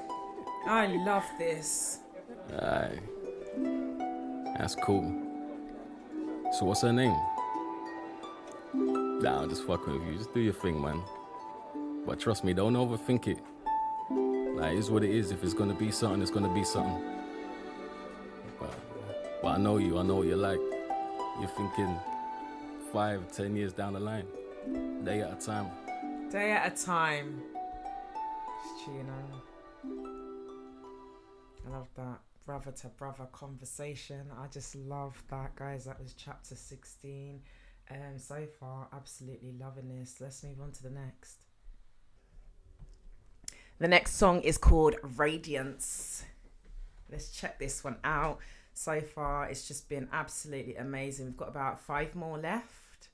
I love this. Aye. That's cool. So what's her name? Nah, I'm just fucking with you. Just do your thing, man. But trust me, don't overthink it. Like, it's what it is. If it's gonna be something, it's gonna be something. But I know you. I know what you're like. You're thinking 5, 10 years down the line. Day at a time. Day at a time. Just chilling out. I love that. Brother to brother conversation. I just love that, guys. That was chapter 16. So far, absolutely loving this. Let's move on to the next. The next song is called Radiance. Let's check this one out. So far, it's just been absolutely amazing. We've got about 5 more left.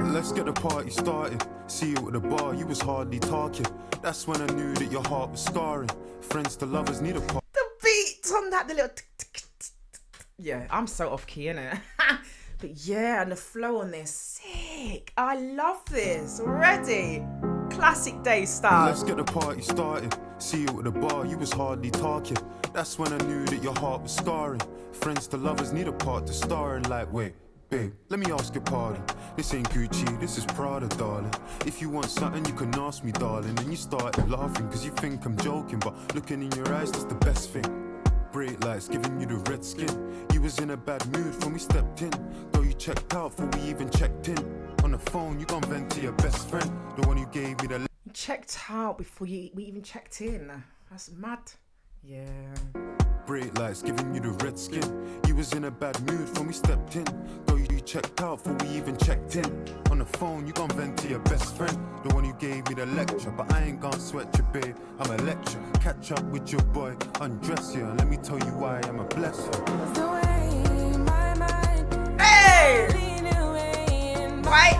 Let's get the party started. See you at the bar, you was hardly talking. That's when I knew that your heart was scarring. Friends to lovers need a part. The beat on that, the little yeah, I'm so off key, innit? But yeah, and the flow on this, sick. I love this already. Classic day style. Let's get the party started. See you at the bar, you was hardly talking. That's when I knew that your heart was scarring. Friends to lovers need a part to star in. Like, wait, babe, let me ask your pardon. This ain't Gucci, this is Prada, darling. If you want something, you can ask me, darling. And you started laughing, cause you think I'm joking. But looking in your eyes, that's the best thing. Bright lights giving you the red skin. You was in a bad mood when we stepped in. Though you checked out before we even checked in. On the phone, you gon' vent to your best friend. The one who gave me the... You checked out before we even checked in. That's mad. Yeah. Bright lights giving you the red skin. You was in a bad mood when we stepped in. Though you checked out before we even checked in. On the phone, you gon' vent to your best friend. The one who gave me the lecture. But I ain't gon' sweat you, babe. I'm a lecture. Catch up with your boy, undress you. And let me tell you why I'm a blesser. Hey! right?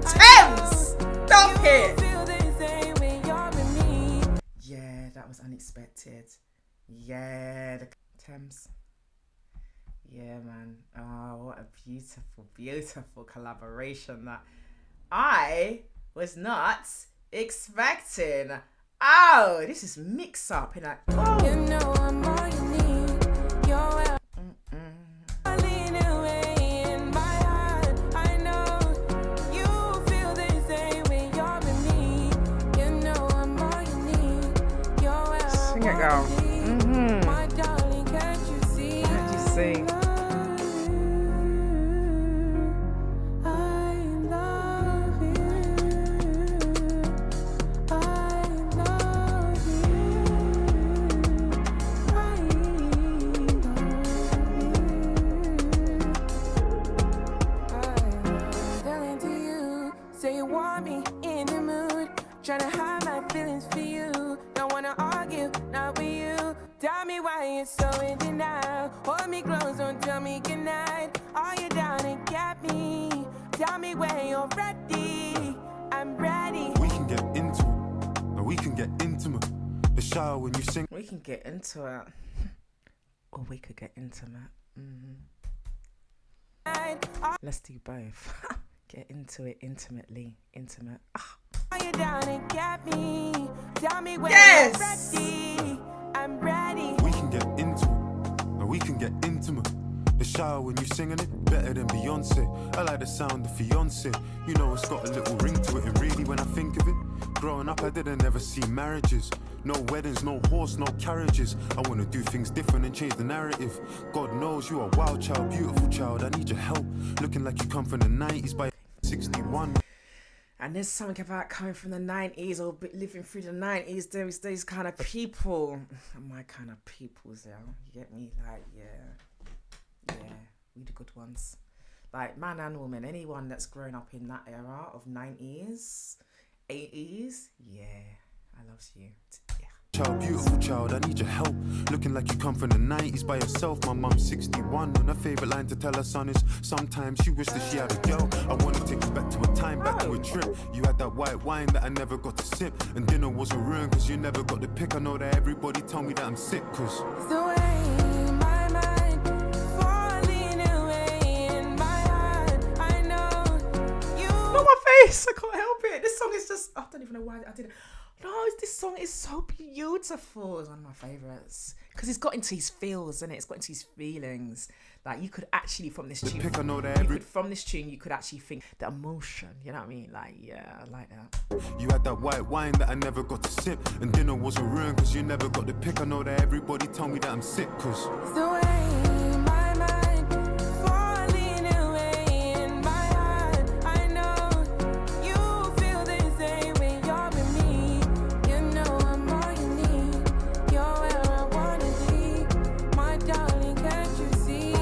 Thames! Stop it! Yeah, that was unexpected. Yeah, the Thames. Yeah, man. Oh, what a beautiful, beautiful collaboration that I was not expecting. Oh, this is mix up in that. Oh. You know I'm all you need. You're lean away in my heart. I know you feel the same way you're with me. You know I'm all you need. You're where Sing it, girl. my darling, can't you see? Can't you see? Tryna hide my feelings for you. Don't wanna argue, not with you. Tell me why you're so in denial. Hold me close, don't tell me goodnight. Are you down and get me? Tell me when you're ready. I'm ready. We can get into it, and we can get intimate. The shower when you sing. We can get into it. Or we could get intimate. Let's do both. Get into it intimately. Intimate. Ah. Are you down and get me? Tell me when Yes! you're ready. I'm ready. We can get into it, and we can get intimate. The shower when you singing it, better than Beyonce. I like the sound of fiance. You know it's got a little ring to it, and really when I think of it, growing up I didn't ever see marriages. No weddings, no horse, no carriages. I wanna do things different and change the narrative. God knows you are a wild child, beautiful child. I need your help. Looking like you come from the 90s by 61. And there's something about coming from the 90s or living through the 90s. There's these kind of people. My kind of peoples, yeah. You get me? Like, yeah, we the good ones. Like, man and woman, anyone that's grown up in that era of 90s, 80s, yeah, I loves you. Yeah. Child, beautiful child, I need your help. Looking like you come from the 90s by yourself. My mum's 61, and her favourite line to tell her son is sometimes she wished that she had a girl. I wanna take us back to a time, back to a trip. You had that white wine that I never got to sip, and dinner was a ruin cause you never got the pick. I know that everybody told me that I'm sick cause The way my mind falling away in my heart. I know you. Not my face, I can't help it. This song is just, I don't even know why I did it. No, this song is so beautiful. It's one of my favourites. Because it's got into his feels, and it's got into his feelings. Like, you could actually, from this tune, pick, I know that from this tune, you could actually think the emotion. You know what I mean? Like, yeah, I like that. you had that white wine that I never got to sip, and dinner was a ruin cause you never got the pick. I know that everybody told me that I'm sick cause The way my mind falling away in my heart. I know you feel the same way you're with me. You know I'm all you need. You're where I wanna be. My darling, can't you see? I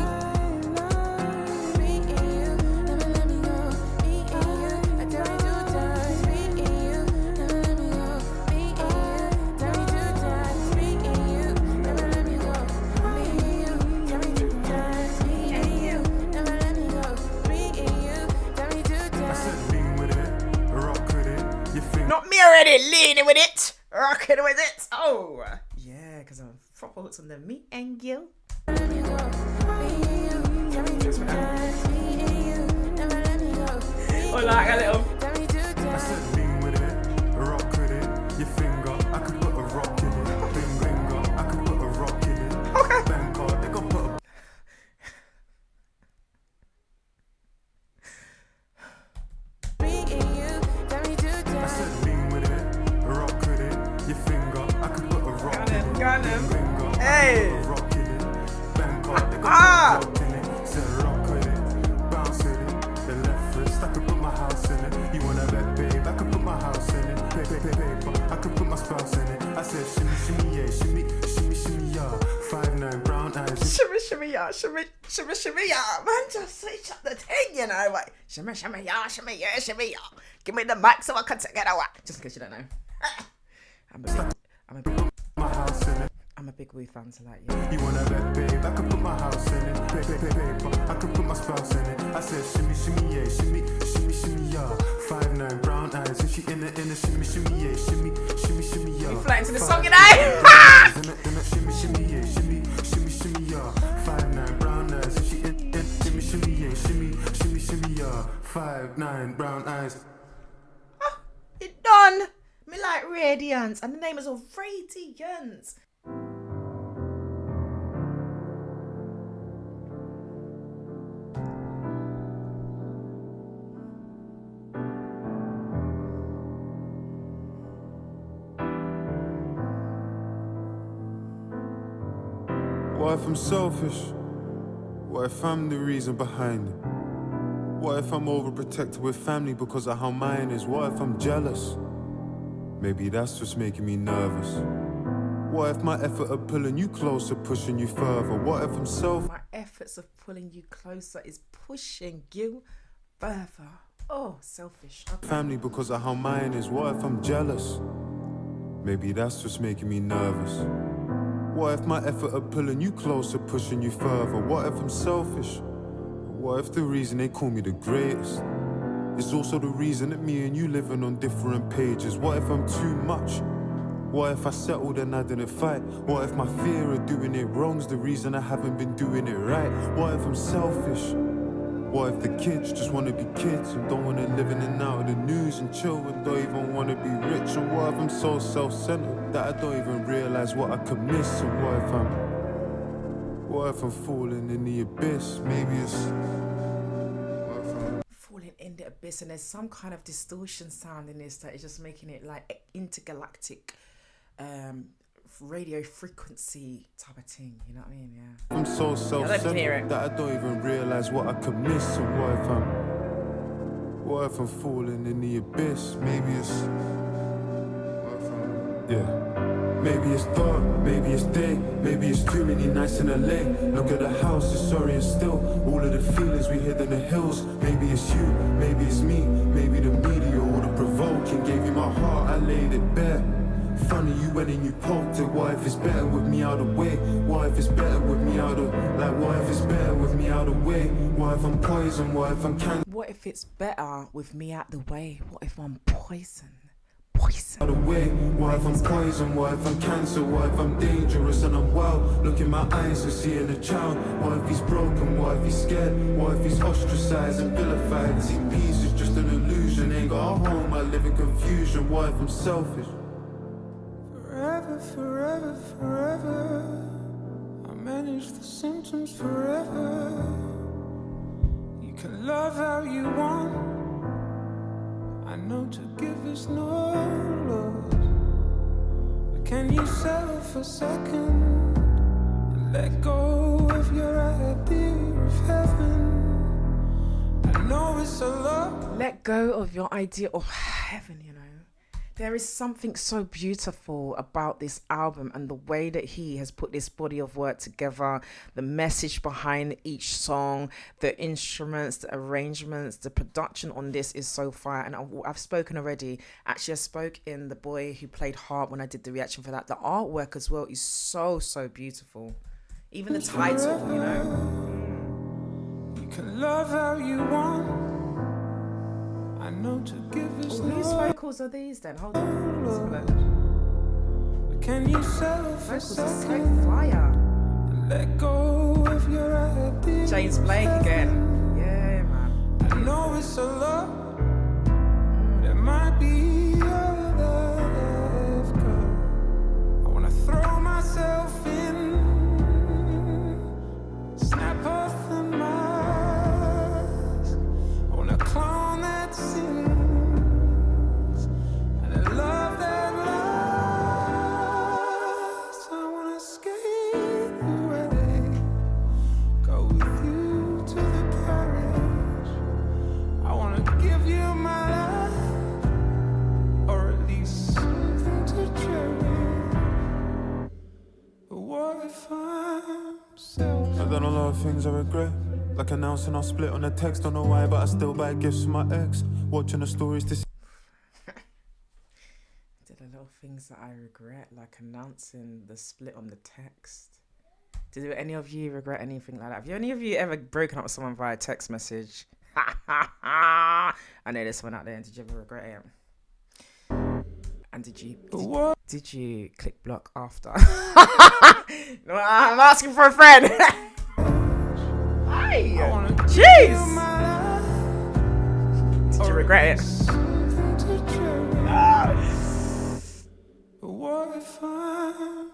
love me and you. Never let me go. Me and you. I tell you 2 times. Me and you. Never let me go. Me and you. Tell me 2 times. Me and you. Never let me go. Me and you. Tell me 2 times. Me and you. Never let me go. Me and you. Tell me 2 times. lean with it, rock with it. You think Not me already, leaning with it, rocking with it. Oh, yeah, because I'm proper hooks on the me and you. Let me go. Me and you. Tell me 2 times. Me and you. Never let me go. Me Or like a little. Tell me 2 times. lean with it, rock with it. Your finger, I could put a rock in it. Finger, I could put a rock in it. Okay. Bank card, they gon' put a Me and you. Tell me 2 times. lean with it, rock with it. Your finger, I could put a rock in it. Got him. Finger, Hey. rock in it. Bank card, they gon' Ah. put a rock in it. Say rock with it, bounce with it. The left wrist, I could put my house in it. You wanna bet, babe? I could put my house in it. Paper, I could put my spouse in it. I said shimmy, shimmy, yeah, shimmy, shimmy, shimmy, yeah. 5'9", brown eyes. Shimmy, shimmy, yeah, shimmy, shimmy, shimmy, yeah. Man, just switch up the thing, you know. Like, shimmy, shimmy, yeah, shimmy, yeah, shimmy, yeah. Give me the mic so I can take it away. Just in case you don't know. I'm a big Wii fan, so like, yeah. You wanna bet, babe? I could put my house in it. Paper, I could put my spouse in it. I said shimmy, shimmy, yeah, shimmy, shimmy, shimmy, then a shimmy, shimmy, yeah, shimmy, shimmy, shimmy, yeah. You flying to the song, you know? Then a shimmy, shimmy, yeah, shimmy, shimmy, shimmy, yeah. 5'9" brown eyes, and she shimmy, shimmy, yeah, shimmy, shimmy, shimmy, yeah. 5'9" brown eyes. It done. Me like Radiance, and the name is all Radiance. What if I'm selfish? What if I'm the reason behind it? What if I'm overprotected with family because of how mine is? What if I'm jealous? Maybe that's what's making me nervous. What if my effort of pulling you closer, pushing you further? What if I'm My efforts of pulling you closer is pushing you further. Oh, selfish. Okay. family because of how mine is? What if I'm jealous? Maybe that's what's making me nervous. What if my effort of pulling you closer, pushing you further? What if I'm selfish? What if the reason they call me the greatest is also the reason that me and you living on different pages? What if I'm too much? What if I settled and I didn't fight? What if my fear of doing it wrong's the reason I haven't been doing it right? What if I'm selfish? What if the kids just want to be kids and don't want to live in and out of the news and chill and don't even want to be rich? And what if I'm so self-centered that I don't even realize what I could miss? And what if I'm falling in the abyss? Maybe it's Falling in the abyss, and there's some kind of distortion sound in this that is just making it like intergalactic radio frequency type of thing, you know what I mean? Yeah. I'm so self-centered that I don't even realize what I could miss. And what if I'm falling in the abyss? Maybe it's maybe it's dark, maybe it's day, maybe it's too many nights in LA. Look at the house, it's sorry and still. All of the feelings we hid in the hills. Maybe it's you, maybe it's me, maybe the media or the provoking. Gave you my heart, I laid it bare. Funny you went and you poked it. What if it's better with me out of the way? What if it's better with me out of what if it's better with me out of the way? What if I'm poison? What if I'm cancer? What if it's better with me out the way? What if I'm poison? Out of the way. What if I'm poison? What if I'm cancer? What if I'm dangerous and I'm wild? Look in my eyes and seeing a child. What if he's broken? What if he's scared? What if he's ostracized and vilified? See, peace is just an illusion. Ain't got a home, I live in confusion. What if I'm selfish? Forever, forever, forever. I manage the symptoms forever. You can love how you want. I know to give is no loss. But can you settle for a second and let go of your idea of heaven? I know it's a lot. Let go of your idea of heaven, you know. There is something so beautiful about this album and the way that he has put this body of work together, the message behind each song, the instruments, the arrangements, the production on this is so fire. And I've spoken already. Actually, I spoke in The Boy Who Played Harp when I did the reaction for that. The artwork as well is so, so beautiful. Even the title, you know. You can love how you want. I know to give is no. Whose vocals are these then? Hold on. Let's have a look. Can you settle for Vocals a are so second? fire. Let go of your idea. James Blake again. Yeah, man. I know it's a lot, but it might be all that I've got. I wanna throw myself in, snap off the mask. I wanna clone that sins and a love that lasts. I wanna skate away, go with you to the parish. I wanna give you my life, or at least something to cherish. But what if I'm selfish? I've done a lot of things I regret, like announcing I'll split on a text. Don't know why, but I still buy gifts for my ex. Watching the stories to see. Did a lot of things that I regret, like announcing the split on the text. Did any of you regret anything like that? Have any of you ever broken up with someone via text message? I know there's someone out there. Did you ever regret it? And did you What? did you click block after? No, I'm asking for a friend. Hey, jeez. Did you regret it? What if I'm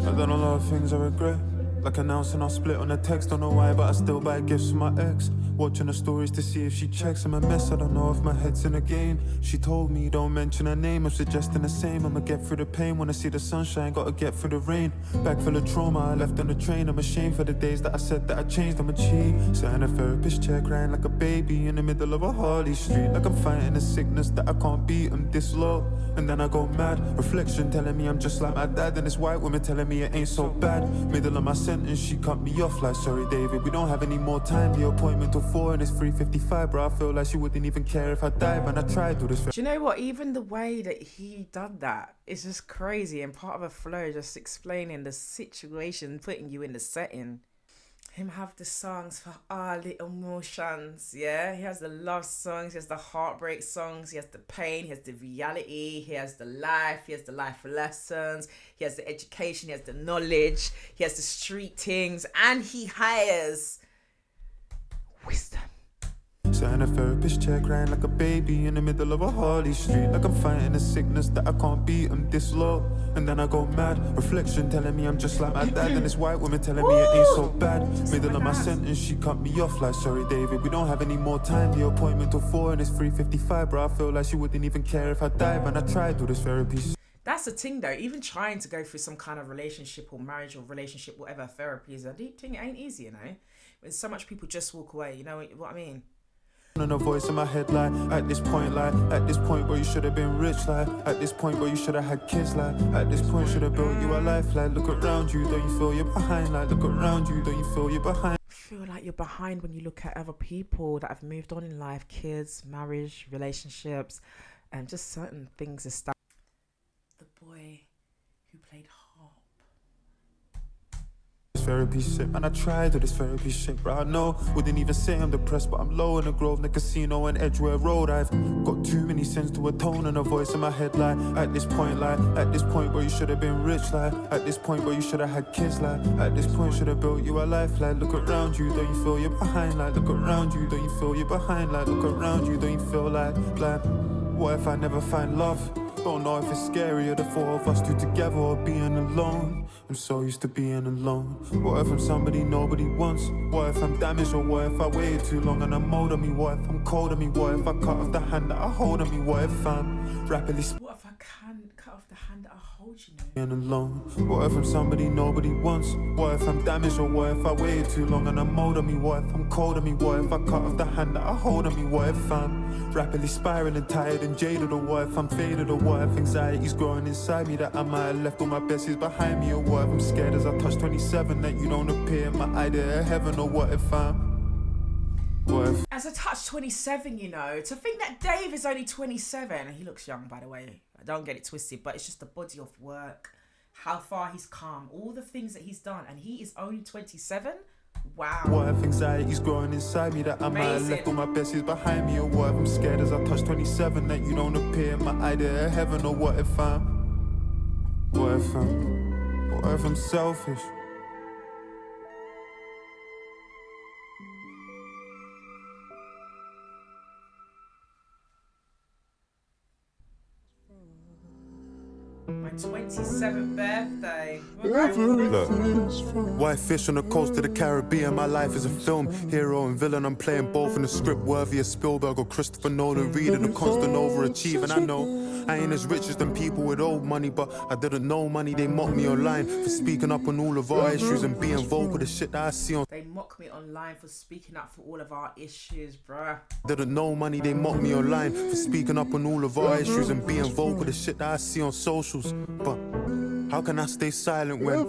I've done a lot of things I regret. Like announcing our split on a text, don't know why, but I still buy gifts for my ex. Watching her stories to see if she checks. I'm a mess, I don't know if my head's in a game. She told me don't mention her name, I'm suggesting the same. I'ma get through the pain, wanna see the sunshine, gotta get through the rain. Bag full of trauma, I left on the train. I'm ashamed for the days that I said that I changed, I'm a cheat. Sat in a therapist chair crying like a baby in the middle of a Harley street. Like I'm fighting a sickness that I can't beat, I'm this low. And then I go mad, reflection telling me I'm just like my dad. And this white woman telling me it ain't so bad. Middle of my sentence, she cut me off like, sorry David, we don't have any more time. The appointment till 4 and it's 3:55, bro. I feel like she wouldn't even care if I died. Man, I tried to do this. Do you know what? Even the way that he done that is just crazy, and part of a flow, just explaining the situation, putting you in the setting. Him have the songs for all the emotions, yeah? He has the love songs, he has the heartbreak songs, he has the pain, he has the reality, he has the life, he has the life lessons, he has the education, he has the knowledge, he has the street things, and he hires wisdom. Sat in a therapist chair crying like a baby in the middle of a Harley street. Like I'm fighting a sickness that I can't beat, I'm this low. And then I go mad, reflection telling me I'm just like my dad. And this white woman telling me it ain't so bad. Middle of my sentence, she cut me off like, sorry David, we don't have any more time. The appointment till 4 and it's 3:55, bro. I feel like she wouldn't even care if I died. Man, I tried to do this therapy. That's the thing though, even trying to go through some kind of relationship or marriage or relationship, whatever therapy is, a deep thing, it ain't easy, you know? When so much people just walk away, you know what I mean? And a voice in my head like, at this point where you should have been rich like, at this point where you should have had kids like, at this point should have built you a life like, look around you, don't you feel you're behind like, look around you, don't you feel you're behind. Feel like you're behind when you look at other people that have moved on in life, kids, marriage, relationships, and just certain things. The boy who played Harp. Therapy shit, man, I tried to this therapy shit, bro. I know, wouldn't even say I'm depressed, but I'm low in the Grove, the casino and Edgware Road. I've got too many sins to atone, and a voice in my head like, at this point where you should have been rich like, at this point where you should have had kids like, at this point should have built you a life like, look around you, don't you feel you're behind like, look around you, don't you feel you're behind like, look around you, don't you feel like, what if I never find love? Don't know if it's scarier, the four of us two together or being alone. I'm so used to being alone. What if I'm somebody nobody wants? What if I'm damaged, or what if I waited too long and I'm old on me? What if I'm cold on me? What if I cut off the hand that I hold on me? What if I'm rapidly What if I can cut off the hand that I hold, you know? being alone? What if I'm somebody nobody wants? What if I'm damaged, or what if I waited too long and I'm old on me? What if I'm cold on me? What if I cut off the hand that I hold on me? What if I'm rapidly spiraling, tired and jaded, or what if I'm faded, or what if anxiety's growing inside me that I might have left all my besties behind me, or what if I'm scared as I touch 27 that you don't appear in my idea of heaven, or what if As I touch 27, you know, to think that Dave is only 27, he looks young, by the way, don't get it twisted, but it's just the body of work, how far he's come, all the things that he's done, and he is only 27. Wow. What if anxiety's growing inside me that I might have left all my besties behind me, or what if I'm scared as I touch 27 that you don't appear in my idea of heaven, or what if I'm selfish? My 27th birthday. Look, white fish on the coast of the Caribbean. My life is a film, hero and villain. I'm playing both in the script worthy of Spielberg or Christopher Nolan. Reading a constant overachieving. I know I ain't as rich as them people with old money, but I didn't know money. They mock me online for speaking up on all of our issues and being vocal. The shit that I see on. They mock me online for speaking up for all of our issues, bruh. Didn't know money. They mock me online for speaking up on all of our issues and being vocal. The shit that I see on socials, but. How can I stay silent when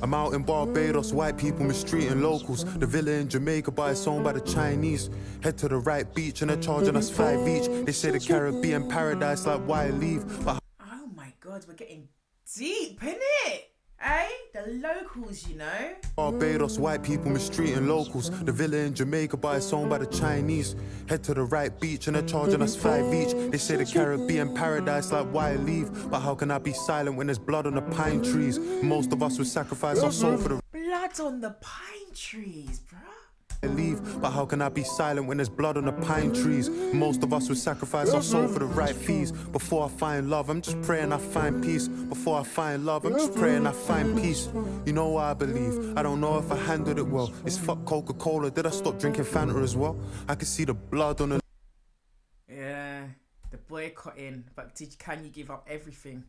I'm out in Barbados, white people mistreating locals? The villa in Jamaica, but it's owned by the Chinese. Head to the right beach and they're charging us 5 each. They say the Caribbean paradise, like why leave? But oh my God, we're getting deep, innit? Eh? The locals, you know. Barbados, white people mistreating locals. The villa in Jamaica, but it's owned by the Chinese. Head to the right beach and they're charging us 5 each. They say the Caribbean paradise, like why leave? But how can I be silent when there's blood on the pine trees? Most of us would sacrifice our soul for the Blood on the pine trees, bruh. leave, but how can I be silent when there's blood on the pine trees? Most of us would sacrifice our soul for the right fees. Before I find love, I'm just praying I find peace. Before I find love, I'm just praying I find peace. You know what I believe, I don't know if I handled it well. It's fuck Coca-Cola, did I stop drinking Fanta as well? I can see the blood on the... Yeah, the boycotting, but can you give up everything?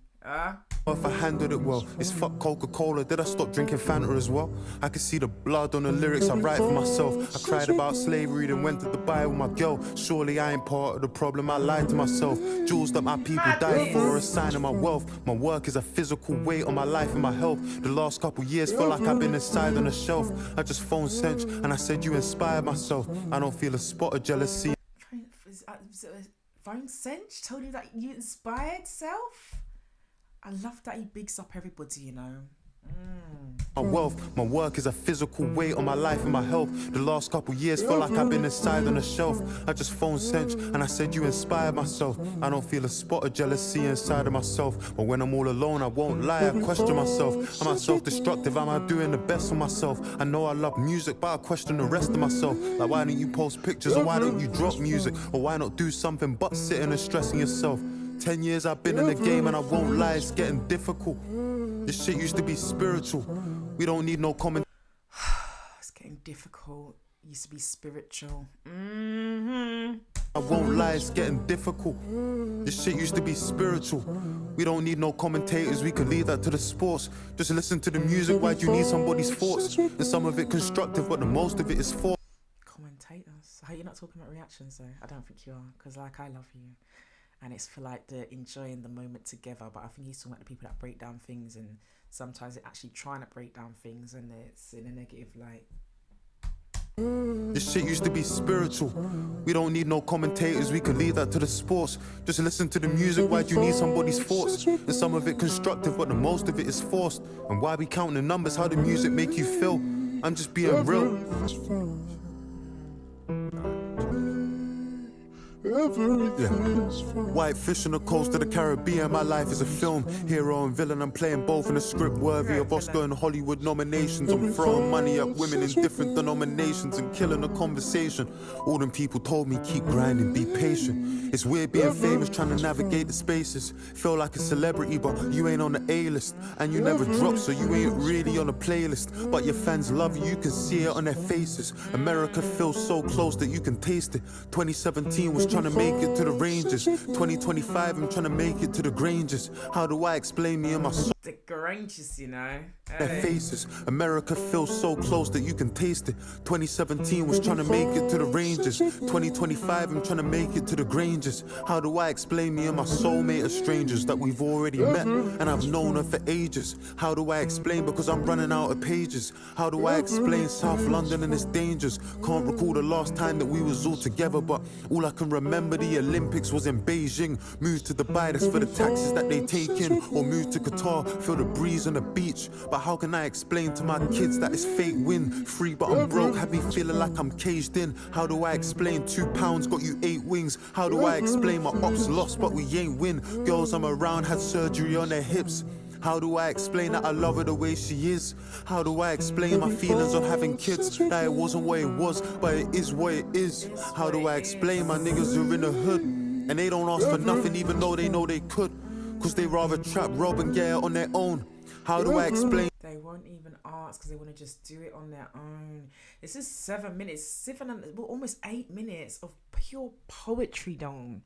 If I handled it well, it's fuck Coca-Cola, did I stop drinking Fanta as well? I can see the blood on the lyrics I write for myself. I cried about slavery, then went to Dubai with my girl. Surely I ain't part of the problem, I lied to myself. Jewels that my people died for are a sign of my wealth. My work is a physical weight on my life and my health. The last couple years feel like I've been inside on a shelf. I just phoned Sench and I said you inspired myself. I don't feel a spot of jealousy. Phone Sench told you that you inspired self? I love that he bigs up everybody, you know. My wealth, my work is a physical weight on my life and my health. The last couple years feel like I've been inside on a shelf. I just phoned Sench and I said you inspired myself. I don't feel a spot of jealousy inside of myself. But when I'm all alone, I won't lie, I question myself. Am I self-destructive? Am I doing the best for myself? I know I love music, but I question the rest of myself. Like why don't you post pictures, or why don't you drop music? Or why not do something but sitting and stressing yourself? 10 years I've been in the game and I won't lie, it's getting difficult. This shit used to be spiritual. We don't need no comment. It's getting difficult. It used to be spiritual. I won't lie, it's getting difficult. This shit used to be spiritual. We don't need no commentators, we can leave that to the sports. Just listen to the music, why do you need somebody's thoughts? And some of it constructive, but the most of it is false. Commentators? I hope you're not talking about reactions though. I don't think you are, because like I love you. And it's for like the enjoying the moment together. But I think he's talking about the people that break down things, and sometimes they're actually trying to break down things and it's in a negative light. This shit used to be spiritual. We don't need no commentators, we can leave that to the sports. Just listen to the music, why do you need somebody's thoughts? And some of it constructive, but the most of it is forced. And why we counting the numbers, how the music make you feel? I'm just being real. Yeah. White fish on the coast of the Caribbean, my life is a film. Hero and villain, I'm playing both in a script worthy of Oscar and Hollywood nominations. I'm throwing money at women in different denominations and killing the conversation. All them people told me keep grinding, be patient. It's weird being famous, trying to navigate the spaces. Feel like a celebrity, but you ain't on the A-list. And you never drop, so you ain't really on a playlist. But your fans love you, you can see it on their faces. America feels so close that you can taste it. 2017 was trying to make it to the Rangers. 2025, I'm trying to make it to the Grangers. How do I explain me and my soul? The Grangers, you know. Their faces. America feels so close that you can taste it. 2017 was trying to make it to the Rangers. 2025, I'm trying to make it to the Grangers. How do I explain me and my soulmate are strangers that we've already met and I've known her for ages? How do I explain? Because I'm running out of pages. How do I explain South London and its dangers? Can't recall the last time that we was all together, but all I can remember the Olympics was in Beijing. Moved to Dubai, that's for the taxes that they take in. Or moved to Qatar, feel the breeze on the beach. But how can I explain to my kids that it's fake win? Free but I'm broke, have me feeling like I'm caged in. How do I explain 2 pounds got you 8 wings? How do I explain my ops lost but we ain't win? Girls I'm around had surgery on their hips. How do I explain that I love her the way she is? How do I explain my feelings on having kids? That it wasn't what it was, but it is what it is. How do I explain my niggas are in the hood and they don't ask for nothing even though they know they could? Cause they rather trap, rob and get it on their own. How do I explain? They won't even ask because they want to just do it on their own. It's just 7 minutes, almost 8 minutes of pure poetry, Dom.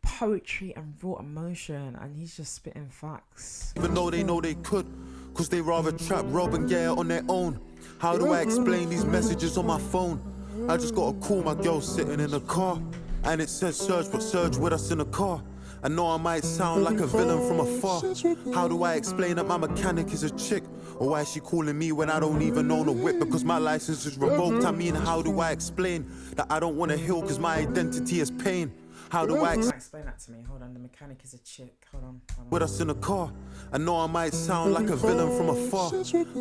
Poetry and raw emotion, and he's just spitting facts. Even though they know they could, cause they rather trap, rob and get it on their own. How do I explain these messages on my phone? I just got a call, my girl sitting in the car, and it says Surge, but Surge with us in the car. I know I might sound like a villain from afar. How do I explain that my mechanic is a chick? Or why is she calling me when I don't even own a whip? Because my license is revoked. I mean, how do I explain that I don't want to heal cause my identity is pain? How do I Explain that to me. Hold on. The mechanic is a chick. Hold on. with us in a car? I know I might sound like a villain from afar.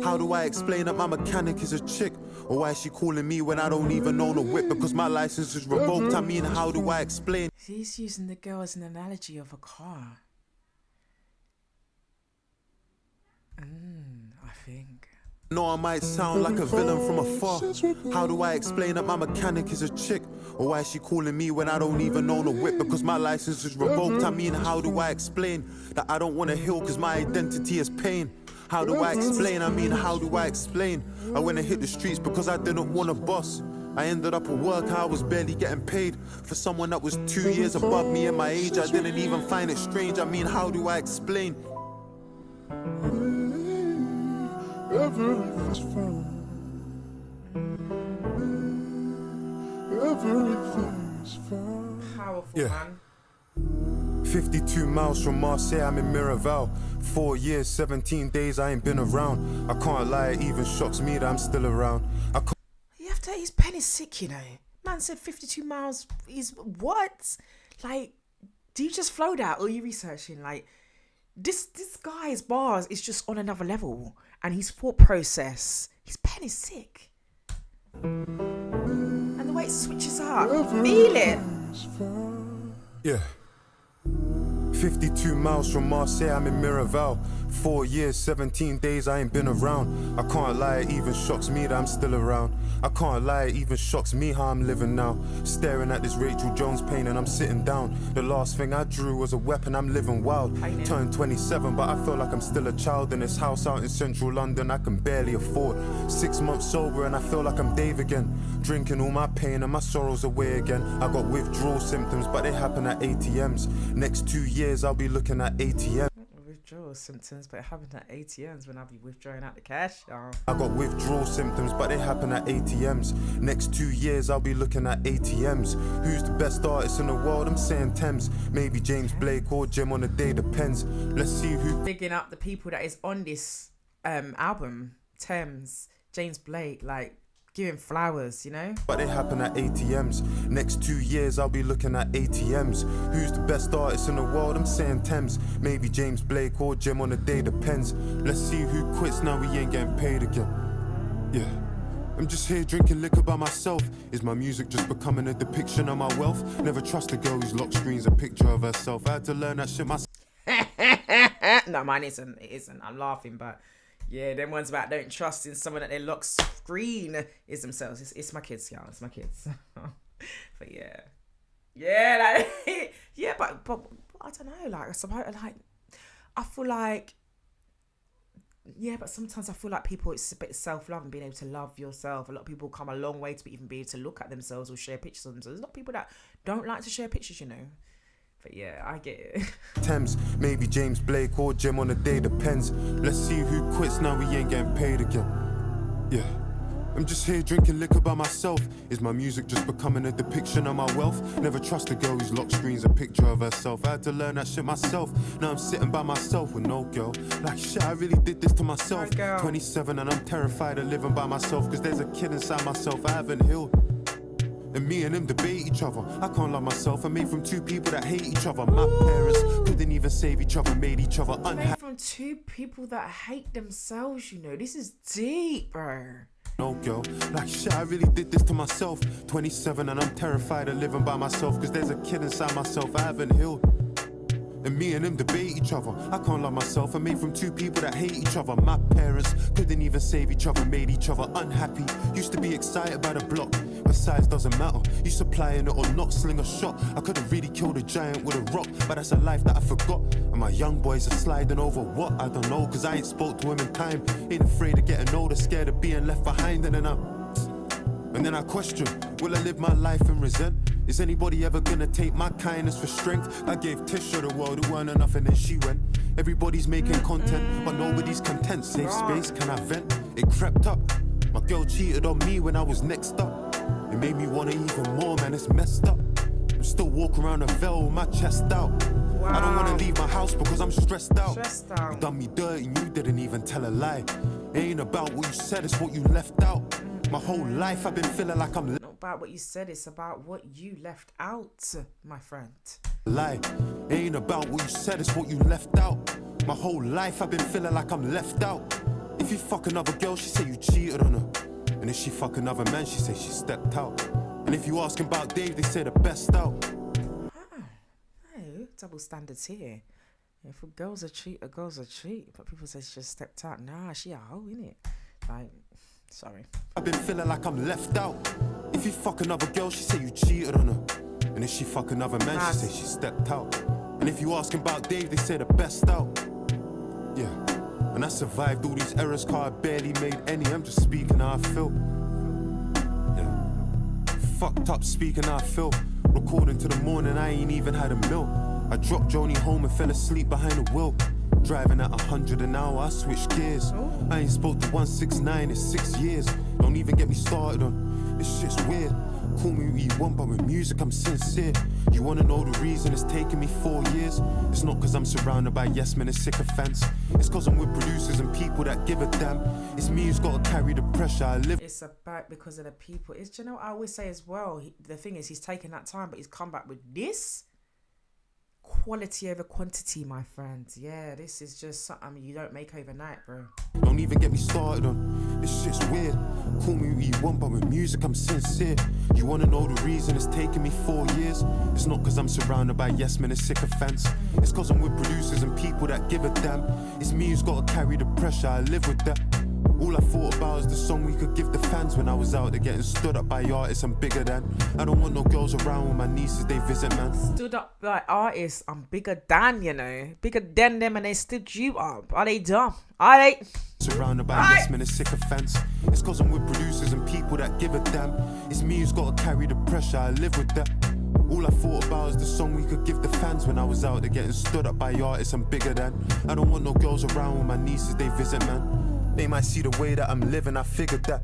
How do I explain that my mechanic is a chick? Or why is she calling me when I don't even own a whip? Because my license is revoked. I mean, how do I explain? He's using the girl as an analogy of a car. I think. No, I might sound like a villain from afar. How do I explain that my mechanic is a chick? Or why is she calling me when I don't even own a whip? Because my license is revoked. I mean, how do I explain that I don't want to heal because my identity is pain? How do I explain? I mean, how do I explain? I went and hit the streets because I didn't want a boss. I ended up at work, I was barely getting paid. For someone that was 2 years above me in my age, I didn't even find it strange. I mean, how do I explain? Everything's fine. Everything's fine. Powerful, Yeah. man. 52 miles from Marseille, I'm in Miraval. 4 years, 17 days, I ain't been around. I can't lie, it even shocks me that I'm still around. I can't You have to. His pen is sick, you know. Man said 52 miles is what? Like, do you just flow that, or are you researching? Like, this guy's bars is just on another level, and his thought process, his pen is sick, and the way it switches up, feel it. Yeah. 52 miles from Marseille, I'm in Miraval. 4 years, 17 days, I ain't been around. I can't lie, it even shocks me that I'm still around. I can't lie, it even shocks me how I'm living now. Staring at this Rachel Jones painting, I'm sitting down. The last thing I drew was a weapon, I'm living wild. Turned 27, but I feel like I'm still a child. In this house out in central London, I can barely afford. 6 months sober and I feel like I'm Dave again. Drinking all my pain and my sorrows away again. I got withdrawal symptoms, but they happen at ATMs. Next 2 years, I'll be looking at ATMs. Withdrawal symptoms, but it happened at ATMs when I'll be withdrawing out the cash. Oh. I got withdrawal symptoms, but they happen at ATMs. Next 2 years, I'll be looking at ATMs. Who's the best artist in the world? I'm saying Thames. Maybe James Blake or Jim on the day, depends. Let's see who. Digging up the people that is on this album. Thames, James Blake, like, giving flowers, you know? But they happen at ATMs. Next 2 years, I'll be looking at ATMs. Who's the best artist in the world? I'm saying Thames. Maybe James Blake or Jim on the day, depends. Let's see who quits now, we ain't getting paid again. Yeah. I'm just here drinking liquor by myself. Is my music just becoming a depiction of my wealth? Never trust a girl whose lock screen's a picture of herself. I had to learn that shit myself. No, mine isn't. It isn't. I'm laughing, but yeah, them ones about don't trust in someone that their lock screen is themselves. It's my kids, y'all. It's my kids. But yeah, like, yeah, but I don't know. Like, I feel like, yeah, but sometimes I feel like people, it's a bit self-love and being able to love yourself. A lot of people come a long way to even be able to look at themselves or share pictures of themselves. There's a lot of people that don't like to share pictures, you know. But yeah, I get it. Thames, maybe James Blake or Jim on the day, depends. Let's see who quits now, we ain't getting paid again. Yeah. I'm just here drinking liquor by myself. Is my music just becoming a depiction of my wealth? Never trust a girl whose lock screen's a picture of herself. I had to learn that shit myself. Now I'm sitting by myself with no girl. Like, shit, I really did this to myself. 27 and I'm terrified of living by myself, cause there's a kid inside myself I haven't healed. And me and him debate each other. I can't love myself. I'm made from two people that hate each other. My parents couldn't even save each other, made each other unhappy. Made from two people that hate themselves, you know. This is deep, bro. No girl, like, shit, I really did this to myself. 27 and I'm terrified of living by myself, cause there's a kid inside myself I haven't healed. And me and him debate each other. I can't love myself. I'm made from two people that hate each other. My parents couldn't even save each other, made each other unhappy. Used to be excited by the block, but size doesn't matter. You supplying it or not, sling a shot. I could've really killed a giant with a rock, but that's a life that I forgot. And my young boys are sliding over what? I don't know, cause I ain't spoke to him in time. Ain't afraid of getting older, scared of being left behind. And then I question, will I live my life and resent? Is anybody ever gonna take my kindness for strength? I gave Tisha the world, who weren't enough, and then she went. Everybody's making content, but nobody's content. Safe space, can I vent? It crept up. My girl cheated on me when I was next up. It made me want it even more, man, it's messed up. I'm still walking around a veil with my chest out. Wow. I don't wanna leave my house because I'm stressed out. You done me dirty and you didn't even tell a lie. It ain't about what you said, it's what you left out. My whole life I've been feeling like I'm... No about what you said, it's about what you left out, my friend. Lie, it ain't about what you said, it's what you left out. My whole life I've been feeling like I'm left out. If you fuck another girl, she say you cheated on her. And if she fuck another man, she say she stepped out. And if you ask about Dave, they say the best out. No, double standards here. If a girl's a cheat, a girl's a cheat. But people say she just stepped out. Nah, she a hoe, innit? Like, sorry. I've been feeling like I'm left out. If you fuck another girl, she say you cheated on her. And if she fuck another man, she say she stepped out. And if you ask about Dave, they say the best out. Yeah. And I survived all these errors, cause I barely made any. I'm just speaking how I feel. Yeah. Fucked up speaking how I feel. Recording to the morning, I ain't even had a meal. I dropped Joni home and fell asleep behind the wheel. Driving at 100 an hour, I switched gears. I ain't spoke to 169 in 6 years. Don't even get me started on this shit's weird. Call me what you want, but with music I'm sincere. You wanna know the reason it's taken me 4 years? It's not cause I'm surrounded by yes men and sycophants. It's cause I'm with producers and people that give a damn. It's me who's gotta carry the pressure I live. It's about because of the people. It's, do you know what I always say as well? The thing is, he's taken that time, but he's come back with this. Quality over quantity, my friend. Yeah, this is just something you don't make overnight, bro. Don't even get me started on this shit's weird. Call me what you want, but with music I'm sincere. You wanna know the reason it's taken me 4 years? It's not cause I'm surrounded by yes men and sycophants. It's cause I'm with producers and people that give a damn. It's me who's gotta carry the pressure, I live with that. All I thought about is the song we could give the fans when I was out there getting stood up by artists I'm bigger than. I don't want no girls around when my nieces they visit, man. Stood up by artists, I'm bigger than, you know. Bigger than them and they stood you up. Are they dumb? Are they? Surrounded by yes men and sycophants. It's cause I'm with producers and people that give a damn. It's me who's gotta carry the pressure, I live with that. All I thought about is the song we could give the fans when I was out there getting stood up by artists I'm bigger than. I don't want no girls around when my nieces they visit, man. They might see the way that I'm living, I figured that.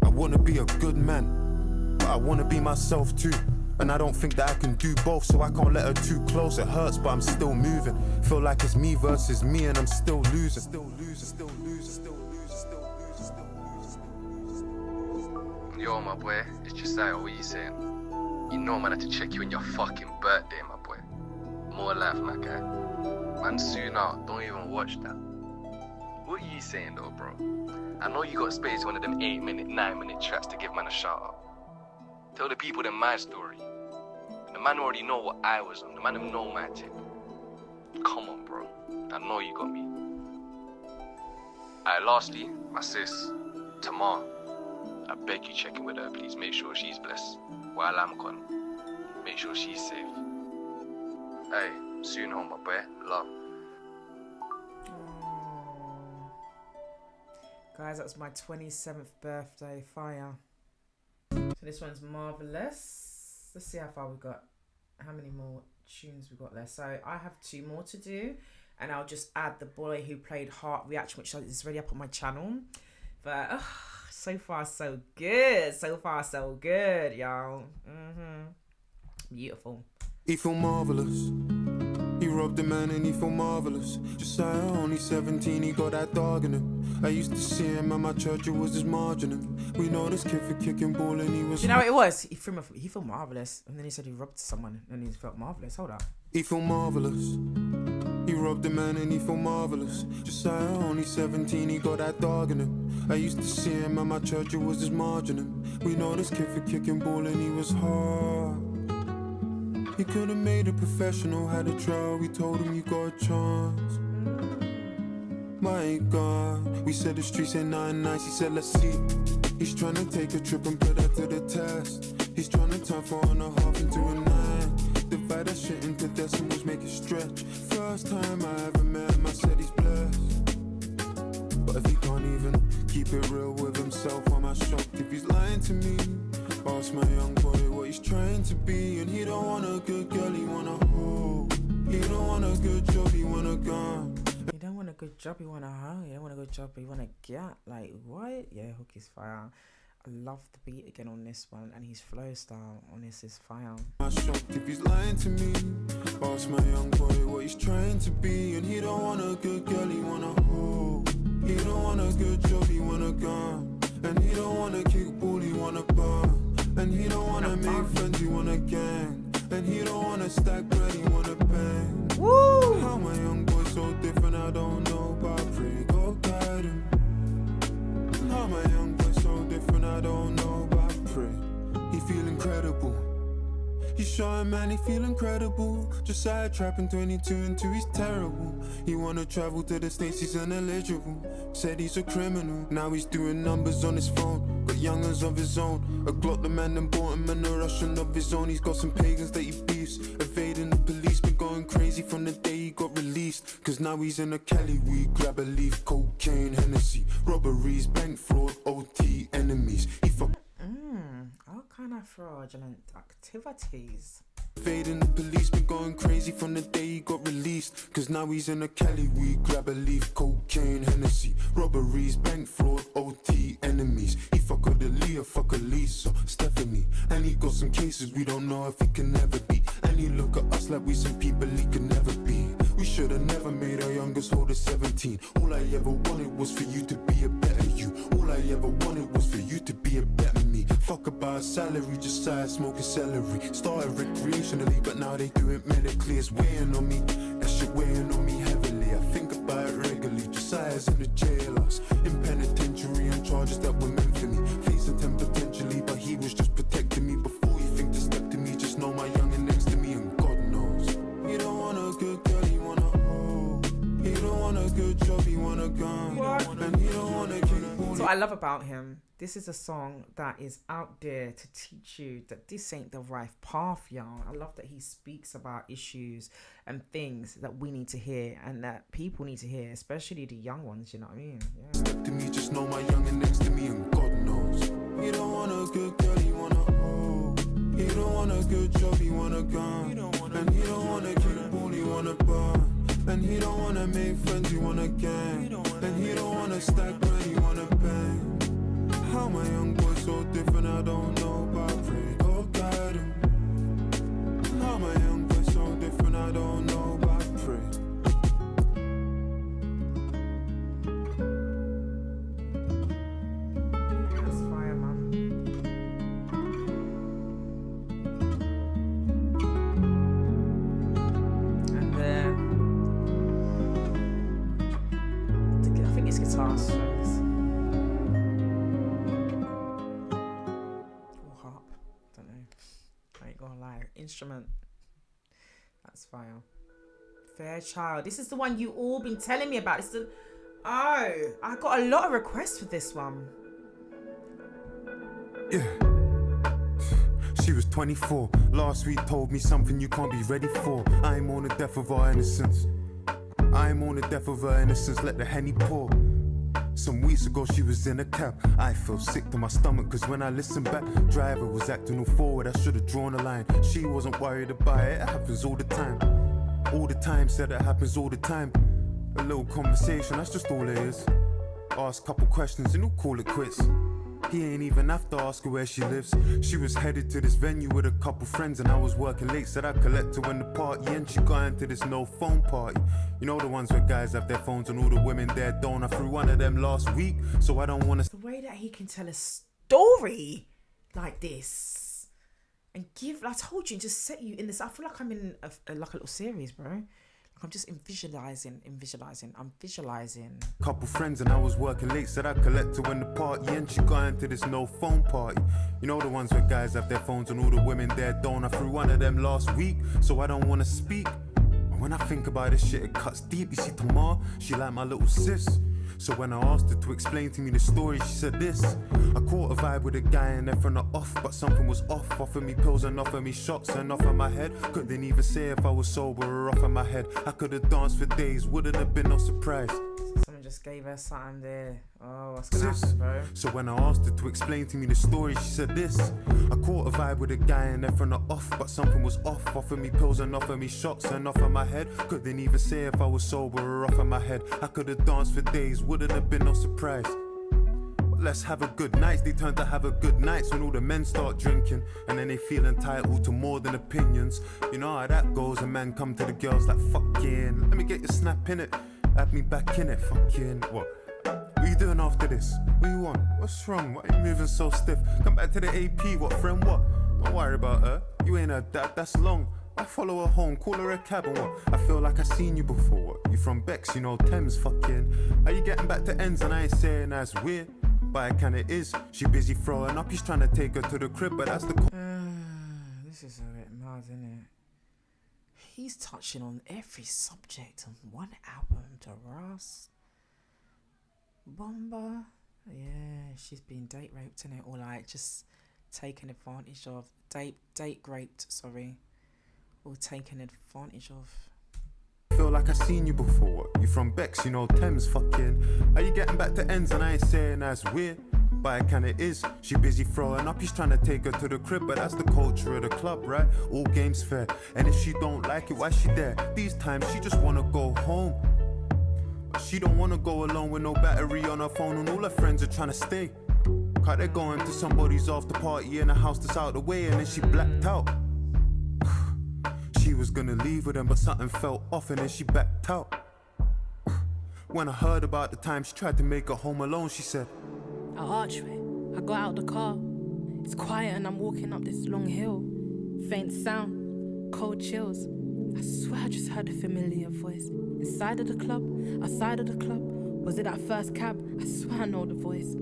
I wanna be a good man, but I wanna be myself too. And I don't think that I can do both, so I can't let her too close. It hurts, but I'm still moving. Feel like it's me versus me and I'm still losing. Yo, my boy, it's Josiah, what you saying? You know man had to check you on your fucking birthday, my boy. More life, my guy. Man, soon out, don't even watch that. What are you saying though, bro? I know you got space one of them 8-minute, 9-minute tracks to give man a shout out. Tell the people then my story. The man already know what I was on. The man don't know my tip. Come on, bro. I know you got me. Alright, lastly, my sis, Tamar. I beg you check in with her, please. Make sure she's blessed. While I'm gone, make sure she's safe. Hey, soon home, my boy. Love. Guys, that was my 27th birthday. Fire. So this one's Marvellous. Let's see how far we got. How many more tunes we got there. So I have 2 more to do. And I'll just add the boy who played Harp reaction, which is already up on my channel. But so far, so good. So far, so good, y'all. Beautiful. He feel marvellous. He robbed a man and he feel marvellous. Josiah, only 17, he got that dog in him. I used to see him at my church, it was just margining. We know this kid for kicking ball and he was... You know what it was? He felt marvellous. And then he said he robbed someone and he felt marvellous. Hold up. He feel marvellous. He robbed a man and he feel marvellous. Josiah, only 17, he got that dog in him. I used to see him at my church, it was just margining. We know this kid for kicking ball and he was hard. He could have made a professional, had a trial, we told him you got a chance. My God, we said the streets ain't nothing nice, he said let's see. He's trying to take a trip and put her to the test. He's trying to turn 4.5 into a 9. Divide that shit into decimals, make it stretch. First time I ever met him, I said he's blessed. But if he can't even keep it real with himself, why am I shocked if he's lying to me? Ask my young boy what he's trying to be. And he don't want a good girl, he want a hoe. He don't want a good job, he want a gun. You don't want a good job, you want a hoe. You don't want a good job, you want a get. Like, what? Yeah, Hook is fire. I love the beat again on this one. And his flow style on this is fire. I'm shocked if he's lying to me. Ask my young boy what he's trying to be. And he don't want a good girl, he want a hoe. He don't want a good job, he want a gun. And he don't want to kick ball, he want a bar. And he don't wanna make friends, he wanna gang. And he don't wanna stack bread, he wanna bang. Woo! How my young boy so different, I don't know, but I pray God guide him. How my young boy so different, I don't know, but I pray. He feel incredible. He's showing, man, he feel incredible. Just side trapping 22 and 2, he's terrible. He wanna travel to the States, he's ineligible. Said he's a criminal, now he's doing numbers on his phone. Got youngers of his own. A Glock the man and bought him and a Russian of his own. He's got some pagans that he beefs. Evading the police, been going crazy from the day he got released. Cause now he's in a Cali weed, grab a leaf, cocaine, Hennessy. Robberies, bank fraud, OT, enemies. He fuck. All kind of fraudulent activities. Evading the police, been going crazy from the day he got released. Cause now he's in a Cali weed, grab a leaf, cocaine, Hennessy. Robberies, bank fraud, OT, enemies. He fuck a Leah, fuck a Lisa, Stephanie. And he got some cases we don't know if he can ever be. And he look at us like we some people he can never be. We should've never made our youngest older 17. All I ever wanted was for you to be a better you. All I ever wanted was for you to be a better me. Fuck about salary, just side smoking celery. Started recreationally, but now they do it medically. It's weighing on me, that shit weighing on me heavily. I think about it regularly, just size in the jailhouse. In penitentiary on charges that were meant for me. Facing 10 potentially, but he was just protecting me. Before you think to step to me, just know my youngin' next to me, and God knows. He don't want a good girl, he want a hoe. He don't want a good job, he want a gun. And he don't want a king. So what I love about him, this is a song that is out there to teach you that this ain't the right path, y'all. I love that he speaks about issues and things that we need to hear and that people need to hear, especially the young ones, you know what I mean? Yeah. Step to me, just know my youngin' next to me, and God knows. He don't want a good girl, he want a hoe. He don't want a good job, he want a gun. And he don't want a king ball, he want a bar. And he don't wanna make friends, he want a gang. And he don't wanna stack bread, he wanna bang. How my young boy so different, I don't know, but I pray God guide him. How my young boy so different, I don't know, but I pray. That's fire, man. And I think it's guitar strings. Or harp. Don't know. I ain't gonna lie. Instrument. That's fire. Fairchild. This is the one you all been telling me about. It's the... Oh, I got a lot of requests for this one. Yeah. She was 24. Last week told me something you can't be ready for. I'm on the death of our innocence. I'm on the death of her innocence. Let the Henny pour. Some weeks ago she was in a cab. I felt sick to my stomach cause when I listened back, driver was acting all forward. I should have drawn a line. She wasn't worried about it. It happens all the time. All the time, said it happens all the time. A little conversation, that's just all it is. Ask a couple questions and he'll call it quits. He ain't even have to ask her where she lives. She was headed to this venue with a couple friends and I was working late. Said I'd collect her when the party ends. She got into this no phone party. You know the ones where guys have their phones and all the women there don't. I threw one of them last week, so I don't want to... The way that he can tell a story like this and give... I told you, just set you in this... I feel like I'm in like a little series, bro. Like I'm just I'm visualizing. Couple friends and I was working late. Said I'd collect her when the party ends. She got into this no phone party. You know the ones where guys have their phones and all the women there don't. I threw one of them last week, so I don't want to speak. When I think about this shit, it cuts deep. You see, Tamar, she like my little sis. So when I asked her to explain to me the story, she said this. I caught a vibe with a guy and then from the off, but something was off. Offered me pills and offered me shots and off of my head. Couldn't even say if I was sober or off of my head. I could have danced for days, wouldn't have been no surprise. Someone just gave her something there. Oh, what's gonna happen, bro? So when I asked her to explain to me the story, she said this. I caught a vibe with a guy and then from the off, but something was off. Offered me pills and offered me shots and off of my head. Couldn't even say if I was sober or off of my head. I could have danced for days, wouldn't have been no surprise. But let's have a good night. They turn to have a good nights when all the men start drinking, and then they feel entitled to more than opinions. You know how that goes. A man come to the girls like, fucking, let me get your snap in it. Add me back in it, fucking, what? What you doing after this? What you want? What's wrong? Why are you moving so stiff? Come back to the AP, what friend, what? Don't worry about her. You ain't her dad, that's long. I follow her home, call her a cab and what? I feel like I seen you before, what? You from Bex, you know, Thames, fucking. Are you getting back to ends and I ain't saying that's weird? But it kinda is. She busy throwing up, he's trying to take her to the crib, but that's the... This is a bit mad, isn't it? He's touching on every subject on one album. To Ross, Bomba, yeah, she's been date raped in it, or like just taken advantage of, date raped, sorry, or taken advantage of. Feel like I seen you before, what? You from Bex, you know, Thames, fucking. Are you getting back to ends and I ain't saying that's weird? But it kinda is. She busy throwing up, he's trying to take her to the crib, but that's the culture of the club, right? All games fair. And if she don't like it, why she there? These times she just wanna go home. But she don't wanna go alone with no battery on her phone, and all her friends are trying to stay. Cause they're going to somebody's after party in a house that's out the way, and then she blacked out. She was gonna leave with them, but something fell off, and then she backed out. When I heard about the time she tried to make her home alone, she said, At Archway, I got out the car. It's quiet and I'm walking up this long hill. Faint sound, cold chills. I swear I just heard a familiar voice. Inside of the club, outside of the club. Was it that first cab? I swear I know the voice.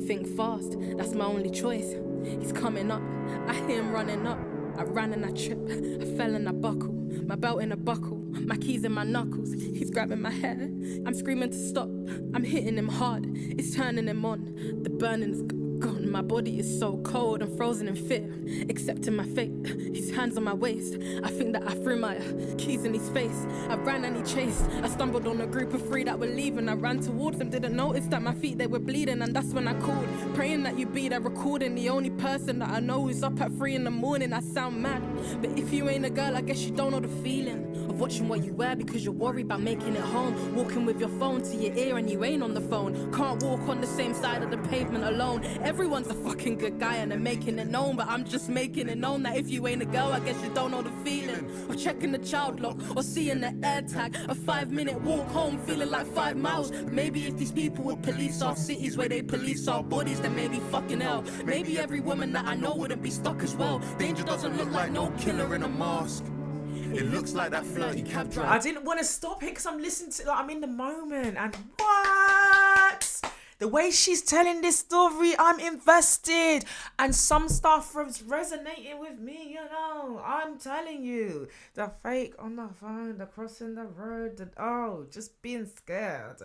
Think fast, that's my only choice. He's coming up, I hear him running up. I ran and I tripped, I fell and I buckle. My belt in a buckle, my keys in my knuckles. He's grabbing my hair, I'm screaming to stop. I'm hitting him hard, it's turning him on. The burning's gone, my body is so cold. I'm frozen in fear, accepting my fate. His hands on my waist, I think that I threw my keys in his face. I ran and he chased, I stumbled on a group of three that were leaving. I ran towards them, didn't notice that my feet, they were bleeding. And that's when I called, praying that you be there recording. The only person that I know who's up at 3 a.m. I sound mad, but if you ain't a girl, I guess you don't know the feeling of watching what you wear because you're worried about making it home. Walking with your phone to your ear and you ain't on the phone. Can't walk on the same side of the pavement alone. Everyone's a fucking good guy and they're making it known, but I'm just making it known that if you ain't a girl, I guess you don't know the feeling of checking the child lock or seeing the air tag. A 5-minute walk home feeling like 5 miles. Maybe if these people would police our cities where they police our bodies, then maybe fucking hell. Maybe every woman that I know wouldn't be stuck as well. Danger doesn't look like no killer in a mask. it looks like that flirty cab driver. I didn't want to stop it because I'm listening to, like, I'm in the moment. And what? The way she's telling this story, I'm invested. And some stuff was resonating with me, you know. I'm telling you. The fake on the phone, the crossing the road, just being scared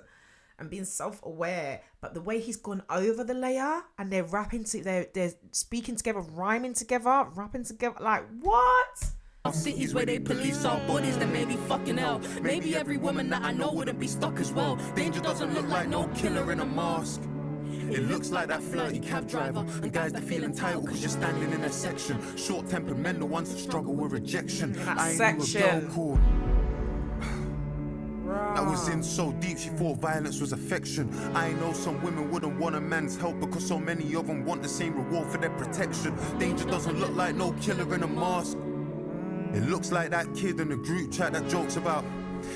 and being self-aware. But the way he's gone over the layer and they're they're speaking together, rhyming together, rapping together, like, what? Cities where they police our bodies, then maybe fucking hell. Maybe every woman that I know wouldn't be stuck as well. Danger doesn't look like no killer in a mask. It looks like that flirty cab driver and guys that feel entitled because you're standing in a section. Short-tempered men, the ones that struggle with rejection. I ain't knew a girl called that was in so deep she thought violence was affection. I know some women wouldn't want a man's help because so many of them want the same reward for their protection. Danger doesn't look like no killer in a mask. It looks like that kid in the group chat that jokes about,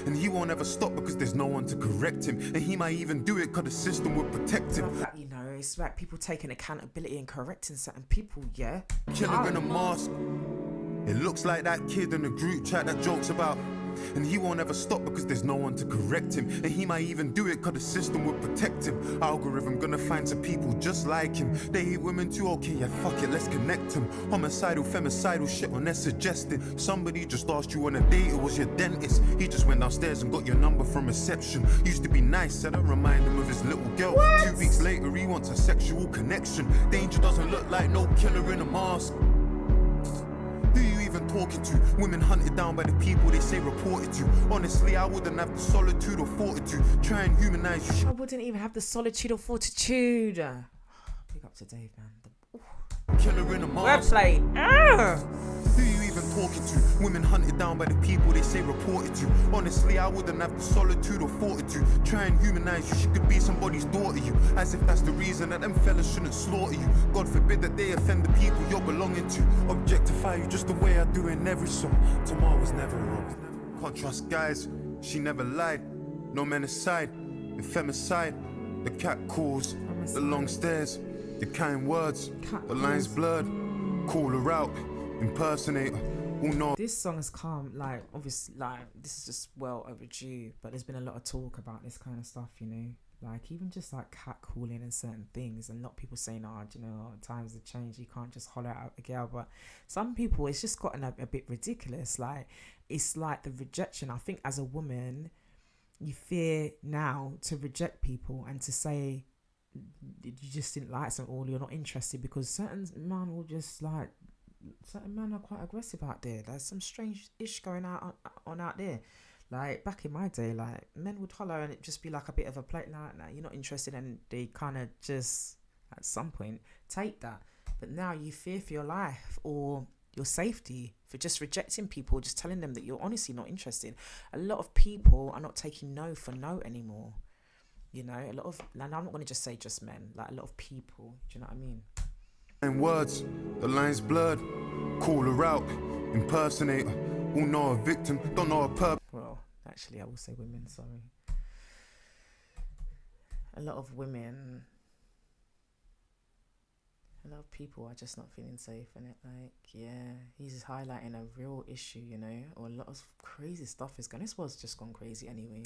and he won't ever stop because there's no one to correct him, and he might even do it because the system would protect him. You know, it's about people taking accountability and correcting certain people, yeah? Killer in a mask. It looks like that kid in the group chat that jokes about, and he won't ever stop because there's no one to correct him, and he might even do it because the system would protect him. Algorithm gonna find some people just like him. They hate women too, okay, yeah, fuck it, let's connect him. Homicidal, femicidal shit when they're suggested. Somebody just asked you on a date, it was your dentist. He just went downstairs and got your number from reception. Used to be nice, said I remind him of his little girl. What? 2 weeks later he wants a sexual connection. Danger doesn't look like no killer in a mask. Who you even talking to? Women hunted down by the people they say reported to. Honestly, I wouldn't have the solitude or fortitude. Try and humanize you. I wouldn't even have the solitude or fortitude. Pick up to Dave, man. Killer in a mask. Wordplay. Who you even talking to? Women hunted down by the people they say reported to. Honestly, I wouldn't have the solitude or fortitude. Try and humanize you. She could be somebody's daughter, you. As if that's the reason that them fellas shouldn't slaughter you. God forbid that they offend the people you're belonging to. Objectify you just the way I do in every song. Tomorrow was never wrong. Can't trust guys. She never lied. No men aside. Femicide. the cat calls, the long stares, the kind words, the lines blurred. Call her out, impersonate her. All know. This song has come, like, obviously, like, this is just well overdue, but there's been a lot of talk about this kind of stuff, you know, like, even just like catcalling and certain things, and a lot of people saying, oh, do you know, times have changed, you can't just holler out a girl. But some people, it's just gotten a bit ridiculous. Like, it's like the rejection. I think as a woman, you fear now to reject people and to say you just didn't like something or you're not interested, because certain men will just like, certain men are quite aggressive out there. There's some strange ish going on out there. Like back in my day, like men would holler and it'd just be like a bit of a plate, like, nah, you're not interested, and they kind of just at some point take that. But now you fear for your life or your safety for just rejecting people, just telling them that you're honestly not interested. A lot of people are not taking no for no anymore. You know, a lot of, and I'm not going to just say just men, like a lot of people. Do you know what I mean? And words, the lines blurred. Call her out, impersonate her. All know a victim, don't know a perp. Well, actually, I will say women, sorry. A lot of women, a lot of people are just not feeling safe, and it, like, yeah, he's highlighting a real issue, you know, or a lot of crazy stuff is going. This was just gone crazy anyway.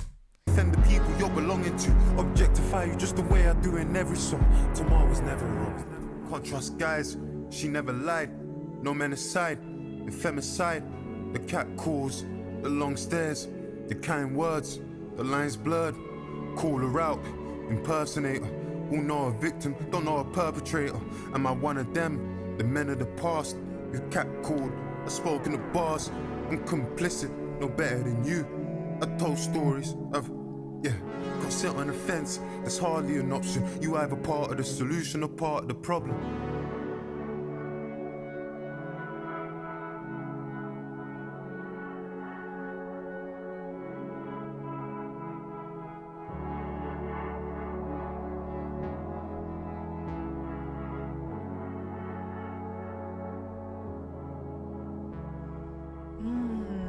Defend the people you're belonging to. Objectify you just the way I do in every song. Tomorrow's never wrong. Can't trust guys, she never lied. No men aside, the femicide. The cat calls, the long stares, the kind words, the lines blurred. Call her out, impersonate her. All know a victim, don't know a perpetrator. Am I one of them, the men of the past? Who cat called, I spoke in the bars. I'm complicit, no better than you. I told stories of, yeah, got sit on the fence. That's hardly an option. You either part of the solution or part of the problem.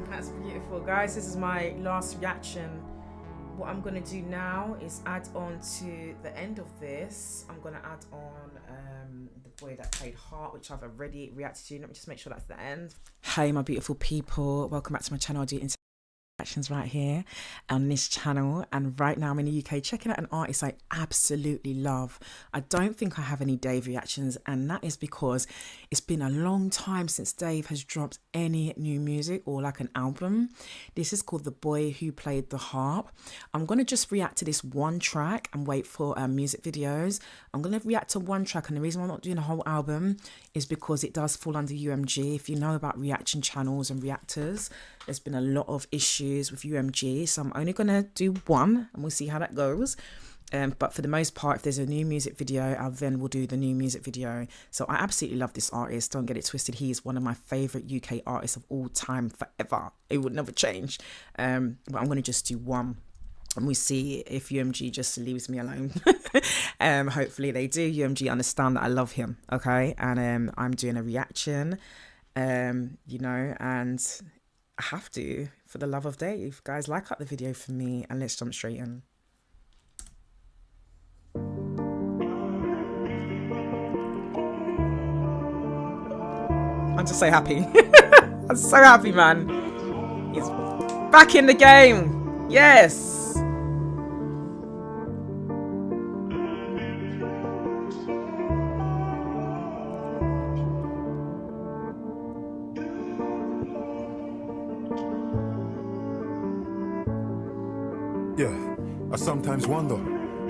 That's beautiful, guys. This is my last reaction. What I'm gonna do now is add on to the end of this. I'm gonna add on the boy that played Harp, which I've already reacted to. Let me just make sure that's the end. Hey, my beautiful people, welcome back to my channel. I do reactions right here on this channel, and right now I'm in the UK checking out an artist I absolutely love. I don't think I have any Dave reactions, and that is because it's been a long time since Dave has dropped any new music or like an album. This is called The Boy Who Played the Harp. I'm going to just react to this one track and wait for music videos. I'm going to react to one track, and the reason I'm not doing a whole album is because it does fall under UMG. If you know about reaction channels and reactors, there's been a lot of issues with UMG, so I'm only going to do one and we'll see how that goes. But for the most part, if there's a new music video, I then will do the new music video. So I absolutely love this artist. Don't get it twisted. He is one of my favourite UK artists of all time, forever. It would never change. But I'm going to just do one. And we see if UMG just leaves me alone. Hopefully they do. UMG understand that I love him, okay? And I'm doing a reaction, you know, and I have to, for the love of Dave. Guys, like up the video for me, and let's jump straight in. I'm just so happy. I'm so happy, man. He's back in the game. Yes. Yeah, I sometimes wonder,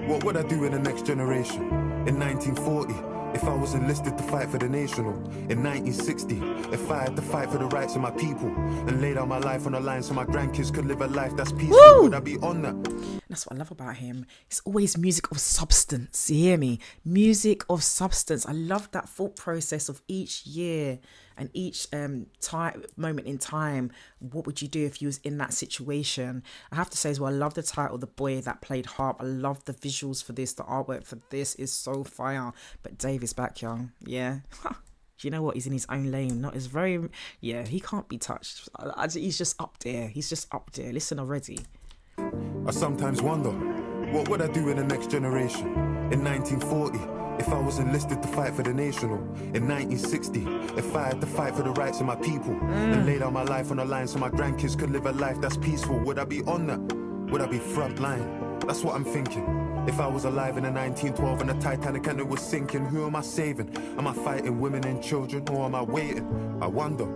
what would I do in the next generation? In 1940, if I was enlisted to fight for the nation, or in 1960, if I had to fight for the rights of my people and lay down my life on the line so my grandkids could live a life that's peaceful, Woo! would I be on that? That's what I love about him. It's always music of substance. You hear me? Music of substance. I love that thought process of each year and each moment in time. What would you do if you was in that situation? I have to say as well, I love the title, The Boy That Played Harp. I love the visuals for this. The artwork for this is so fire. But Dave is back, y'all. Yeah. Do you know what? He's in his own lane. Not as very, yeah, he can't be touched. He's just up there. He's just up there. Listen already. I sometimes wonder, What would I do in the next generation? In 1940, if I was enlisted to fight for the nation, or in 1960, if I had to fight for the rights of my people and lay down my life on the line so my grandkids could live a life that's peaceful, would I be on that? Would I be front line? That's what I'm thinking. If I was alive in the 1912 and the Titanic and it was sinking, who am I saving? Am I fighting women and children, or am I waiting? I wonder.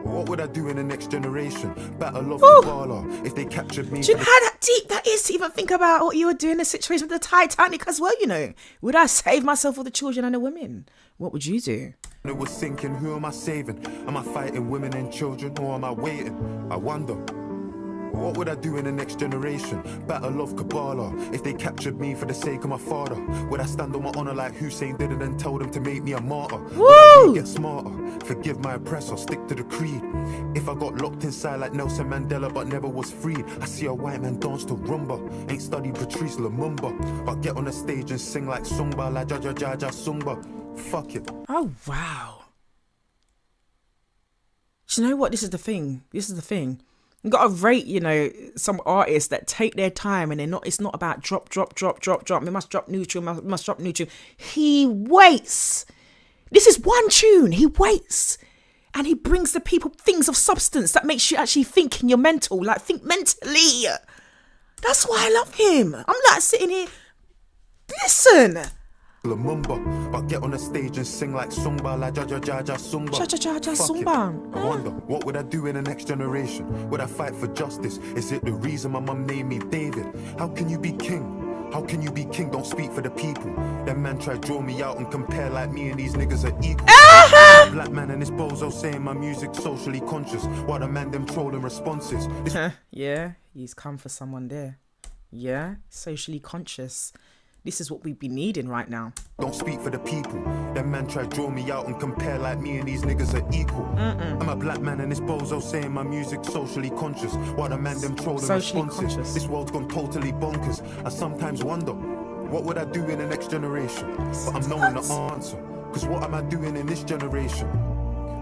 What would I do in the next generation? Battle of Kabbalah if they captured me. Do you know how that deep that is to even think about what you would do in a situation with the Titanic as well, you know? Would I save myself or the children and the women? What would you do? It was sinking, who am I saving? Am I fighting women and children, or am I waiting? I wonder. What would I do in the next generation? Battle of Kabbalah if they captured me for the sake of my father. Would I stand on my honor like Hussein did and tell them to make me a martyr? Woo! Get smarter, forgive my oppressor, stick to the creed. If I got locked inside like Nelson Mandela but never was freed, I see a white man dance to rumba. Ain't studied Patrice Lumumba, but get on the stage and sing like Sungba, la ja ja ja ja Sungba. Fuck it. Oh, wow. Do you know what? This is the thing. You got to rate, you know, some artists that take their time and it's not about drop. We must drop new tune, must drop new tune. He waits. This is one tune. He waits. And he brings the people things of substance that makes you actually think in your mental, like think mentally. That's why I love him. I'm like sitting here, listen. Lumumba, but get on the stage and sing like Sungba, la ja ja ja ja Sungba. Ja ja ja ja Fuck it. Sungba. I wonder, what would I do in the next generation? Would I fight for justice? Is it the reason my mum named me David? How can you be king? How can you be king? Don't speak for the people. Them man try draw me out and compare like me and these niggas are equal. Black man and this bozo saying my music socially conscious, while the man them trolling responses. Yeah, he's come for someone there. Yeah, socially conscious. This is what we've been needing right now. Don't speak for the people. Them man try draw me out and compare like me and these niggas are equal. I'm a black man and this bozo saying my music socially conscious, while the man them trolling responses. Conscious. This world's gone totally bonkers. I sometimes wonder, what would I do in the next generation? But I'm knowing the answer. Cause what am I doing in this generation?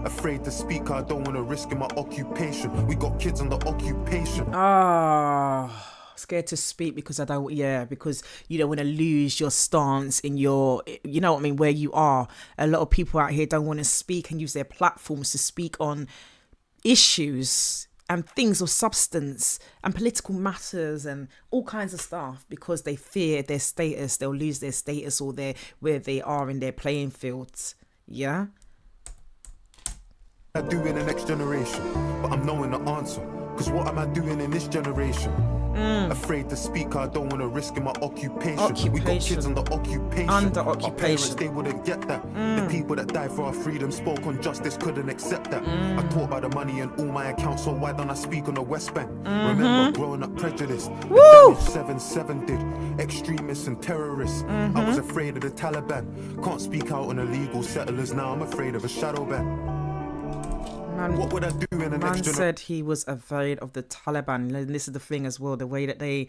Afraid to speak, I don't want to risk in my occupation. We got kids under occupation. Scared to speak because because you don't want to lose your stance in your, you know what I mean, where you are. A lot of people out here don't want to speak and use their platforms to speak on issues and things of substance and political matters and all kinds of stuff because they fear their status. They'll lose their status or where they are in their playing fields. Yeah. I do in the next generation, but I'm knowing the answer. Cause what am I doing in this generation? Afraid to speak, I don't want to risk in my occupation. We got kids under occupation. Our parents, they wouldn't get that. The people that died for our freedom spoke on justice, couldn't accept that. I talk about the money in all my accounts, so why don't I speak on the West Bank? Remember growing up prejudiced. The damage 7-7 did. Extremists and terrorists. I was afraid of the Taliban. Can't speak out on illegal settlers now. I'm afraid of a shadow ban. Man, what would I do in the next generation? Said he was afraid of the Taliban. And this is the thing as well, the way that they,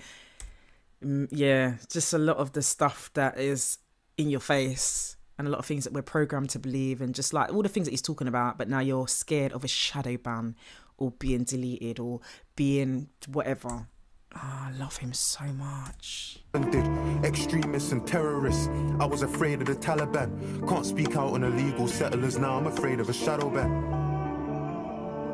just a lot of the stuff that is in your face and a lot of things that we're programmed to believe and just like all the things that he's talking about, but now you're scared of a shadow ban or being deleted or being whatever. I love him so much. Extremists and terrorists. I was afraid of the Taliban. Can't speak out on illegal settlers now. I'm afraid of a shadow ban.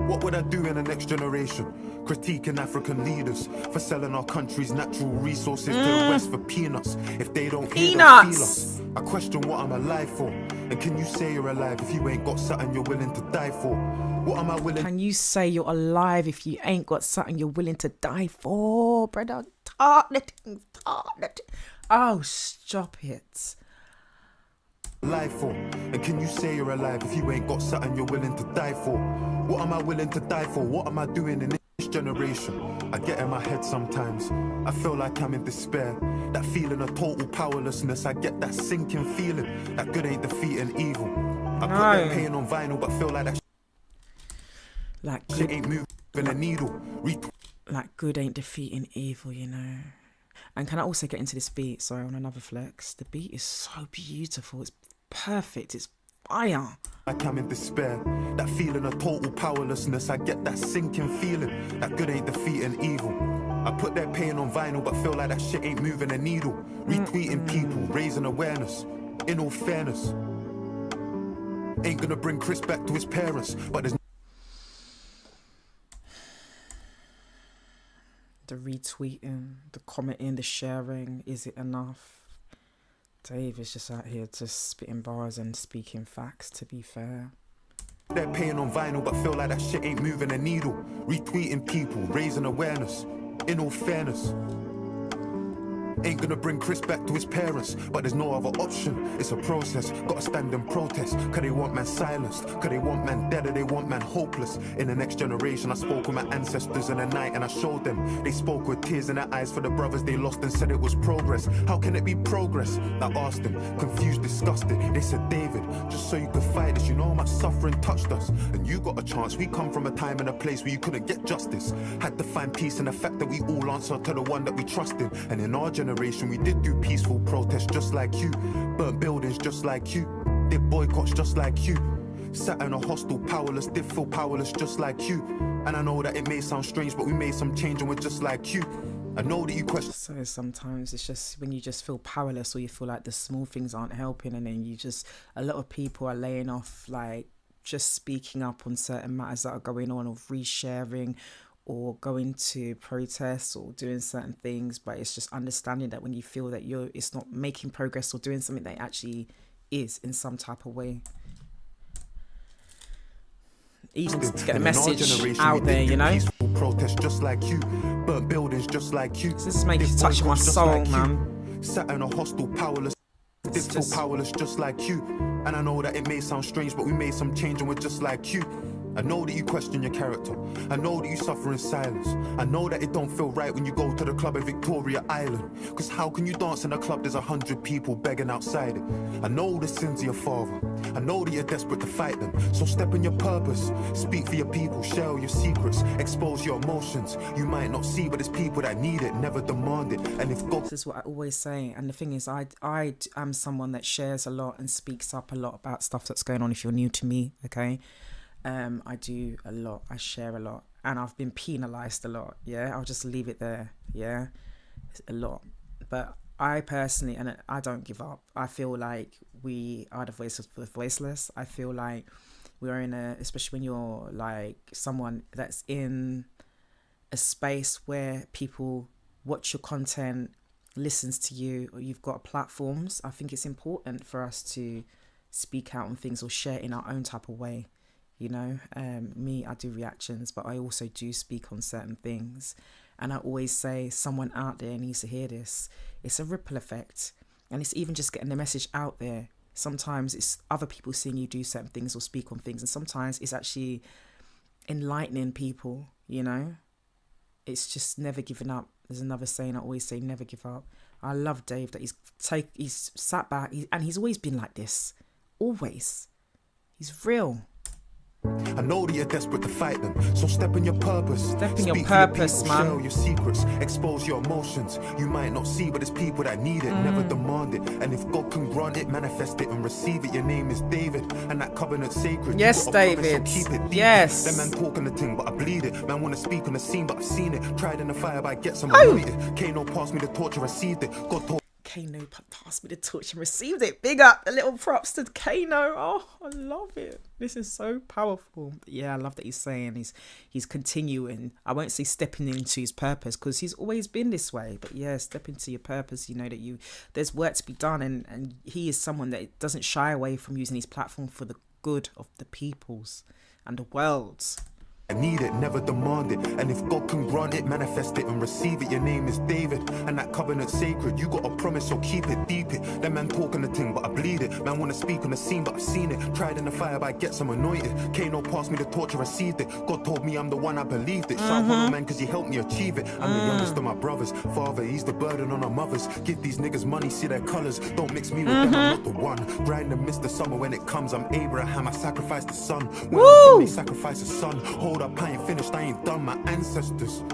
What would I do in the next generation? Critiquing African leaders for selling our country's natural resources to the West for peanuts. If they don't hear them, feel us. I question what I'm alive for. And can you say you're alive if you ain't got something you're willing to die for? What am I willing? Can you say you're alive if you ain't got something you're willing to die for, brother? Talk the thing. Oh, stop it. Alive for? And can you say you're alive if you ain't got something you're willing to die for? What am I willing to die for? What am I doing in this generation? I get in my head sometimes. I feel like I'm in despair. That feeling of total powerlessness. I get that sinking feeling that good ain't defeating evil. I put that pain on vinyl, but feel like that shit ain't moving a needle. Like good ain't defeating evil, you know. And can I also get into this beat? Sorry, on another flex. The beat is so beautiful. It's perfect. It's fire. Like I'm in despair. That feeling of total powerlessness. I get that sinking feeling that good ain't defeating evil. I put their pain on vinyl, but feel like that shit ain't moving a needle. Retweeting people, raising awareness. In all fairness, ain't gonna bring Chris back to his parents, but there's the retweeting, the commenting, the sharing. Is it enough? Dave is just out here just spitting bars and speaking facts, to be fair. They're paying on vinyl, but feel like that shit ain't moving a needle. Retweeting people, raising awareness. In all fairness, ain't gonna bring Chris back to his parents, but there's no other option. It's a process, gotta stand and protest. Cause they want man silenced, cause they want man dead, or they want man hopeless. In the next generation, I spoke with my ancestors in the night and I showed them. They spoke with tears in their eyes for the brothers they lost and said it was progress. How can it be progress? I asked them, confused, disgusted. They said, David, just so you could fight this, you know how much suffering touched us. And you got a chance, we come from a time and a place where you couldn't get justice. Had to find peace in the fact that we all answer to the one that we trusted. And in our generation, we did do peaceful protests just like you. Burnt buildings just like you. Did boycotts just like you. Sat in a hostel powerless, did feel powerless just like you. And I know that it may sound strange, but we made some change and we're just like you. I know that you question. So sometimes it's just when you just feel powerless, or you feel like the small things aren't helping, and then you just, a lot of people are laying off, like just speaking up on certain matters that are going on, or resharing, or going to protests, or doing certain things. But it's just understanding that when you feel that it's not making progress or doing something that actually is in some type of way, even to get a message out there, you know. Protest just like you, burnt buildings just like you. This makes touch my soul, man. Sat in a hostel powerless, did feel powerless just like you. And I know that it may sound strange, but we made some change and we're just like you. I know that you question your character. I know that you suffer in silence. I know that it don't feel right when you go to the club in Victoria Island. Cause how can you dance in a club there's 100 people begging outside it? I know the sins of your father. I know that you're desperate to fight them. So step in your purpose. Speak for your people. Share all your secrets. Expose your emotions. You might not see, but it's people that need it, never demand it. And if God... This is what I always say. And the thing is, I am someone that shares a lot and speaks up a lot about stuff that's going on. If you're new to me, okay? I do a lot. I share a lot, and I've been penalized a lot. Yeah, I'll just leave it there. Yeah, it's a lot. But I personally, and I don't give up. I feel like we are the voices for the voiceless. I feel like we're in a, especially when you're like someone that's in a space where people watch your content, listens to you, or you've got platforms. I think it's important for us to speak out on things or share in our own type of way. You know, me, I do reactions, but I also do speak on certain things. And I always say someone out there needs to hear this. It's a ripple effect. And it's even just getting the message out there. Sometimes it's other people seeing you do certain things or speak on things. And sometimes it's actually enlightening people, you know. It's just never giving up. There's another saying I always say, never give up. I love Dave that he's sat back and he's always been like this. Always. He's real. I know that you're desperate to fight them, so step in your purpose. Step in your purpose, man. Share your secrets, expose your emotions. You might not see, but it's people that need it, never demand it. And if God can grant it, manifest it and receive it. Your name is David, and that covenant's sacred. Yes, David. So keep it. Yes. That man talking the thing, but I bleed it. Man wanna speak on the scene, but I've seen it. Tried in the fire, but I get some anointed. Kano passed me the torch, I received it. God told Kano passed me the torch and received it. Big up, a little props to Kano. Oh, I love it. This is so powerful. Yeah, I love that he's saying he's continuing. I won't say stepping into his purpose, because he's always been this way. But yeah, step into your purpose. You know that there's work to be done, and he is someone that doesn't shy away from using his platform for the good of the peoples and the world. I need it, never demand it. And if God can grant it, manifest it and receive it. Your name is David, and that covenant's sacred. You got a promise, so keep it, deep it. That man talking the thing, but I bleed it. Man wanna speak on the scene, but I've seen it. Tried in the fire, but I get some anointed. Kano passed me the torch, I received it. God told me I'm the one, I believed it. Shout out, man, cause you helped me achieve it. I'm the youngest of my brothers. Father, he's the burden on our mothers. Give these niggas money, see their colors. Don't mix me with them, I'm not the one. Grind and miss the summer when it comes. I'm Abraham, I sacrificed the son. When I'm from, they sacrifice the son. Hold up, I ain't finished, I ain't done. My ancestors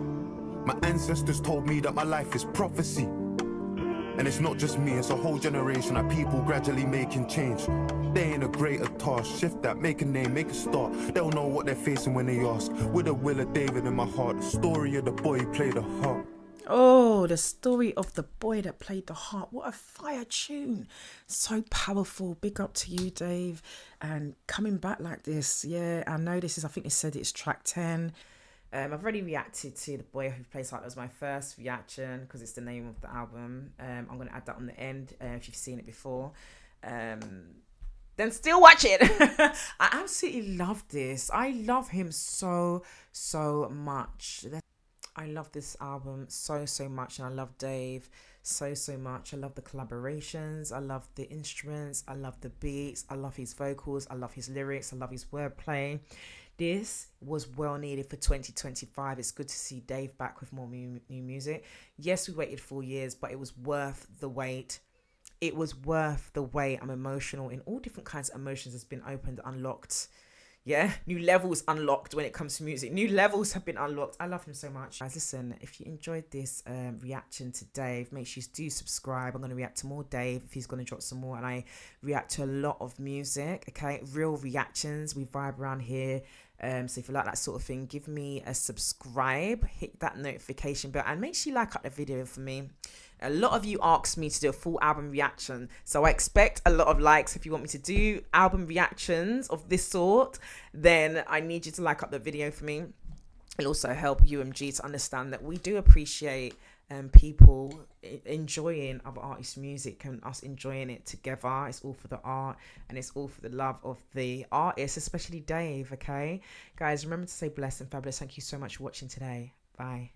told me that my life is prophecy. And it's not just me, it's a whole generation of people gradually making change. They ain't a greater task, shift that, make a name, make a start. They'll know what they're facing when they ask. With the will of David in my heart, the story of the boy who played the harp. Oh, the story of the boy that played the harp. What a fire tune. So powerful. Big up to you, Dave. And coming back like this. Yeah, I know this is, I think they said it's track 10. I've already reacted to The Boy Who Plays Harp. That was my first reaction because it's the name of the album. I'm going to add that on the end if you've seen it before. Then still watch it. I absolutely love this. I love him so much. I love this album so much, and I love Dave so much. I love the collaborations, I love the instruments, I love the beats, I love his vocals, I love his lyrics, I love his wordplay. This was well needed for 2025. It's good to see Dave back with more new music. Yes, we waited 4 years, but it was worth the wait. It was worth the wait. I'm emotional in all different kinds of emotions has been opened, unlocked. Yeah, new levels unlocked when it comes to music. New levels have been unlocked. I love him so much. Guys, listen, if you enjoyed this reaction to Dave, make sure you do subscribe. I'm going to react to more Dave if he's going to drop some more. And I react to a lot of music, okay? Real reactions. We vibe around here. So if you like that sort of thing, give me a subscribe. Hit that notification bell. And make sure you like up the video for me. A lot of you asked me to do a full album reaction, so I expect a lot of likes. If you want me to do album reactions of this sort, then I need you to like up the video for me. It'll also help UMG to understand that we do appreciate people enjoying other artists' music and us enjoying it together. It's all for the art and it's all for the love of the artist, especially Dave, okay? Guys, remember to stay blessed and fabulous. Thank you so much for watching today. Bye.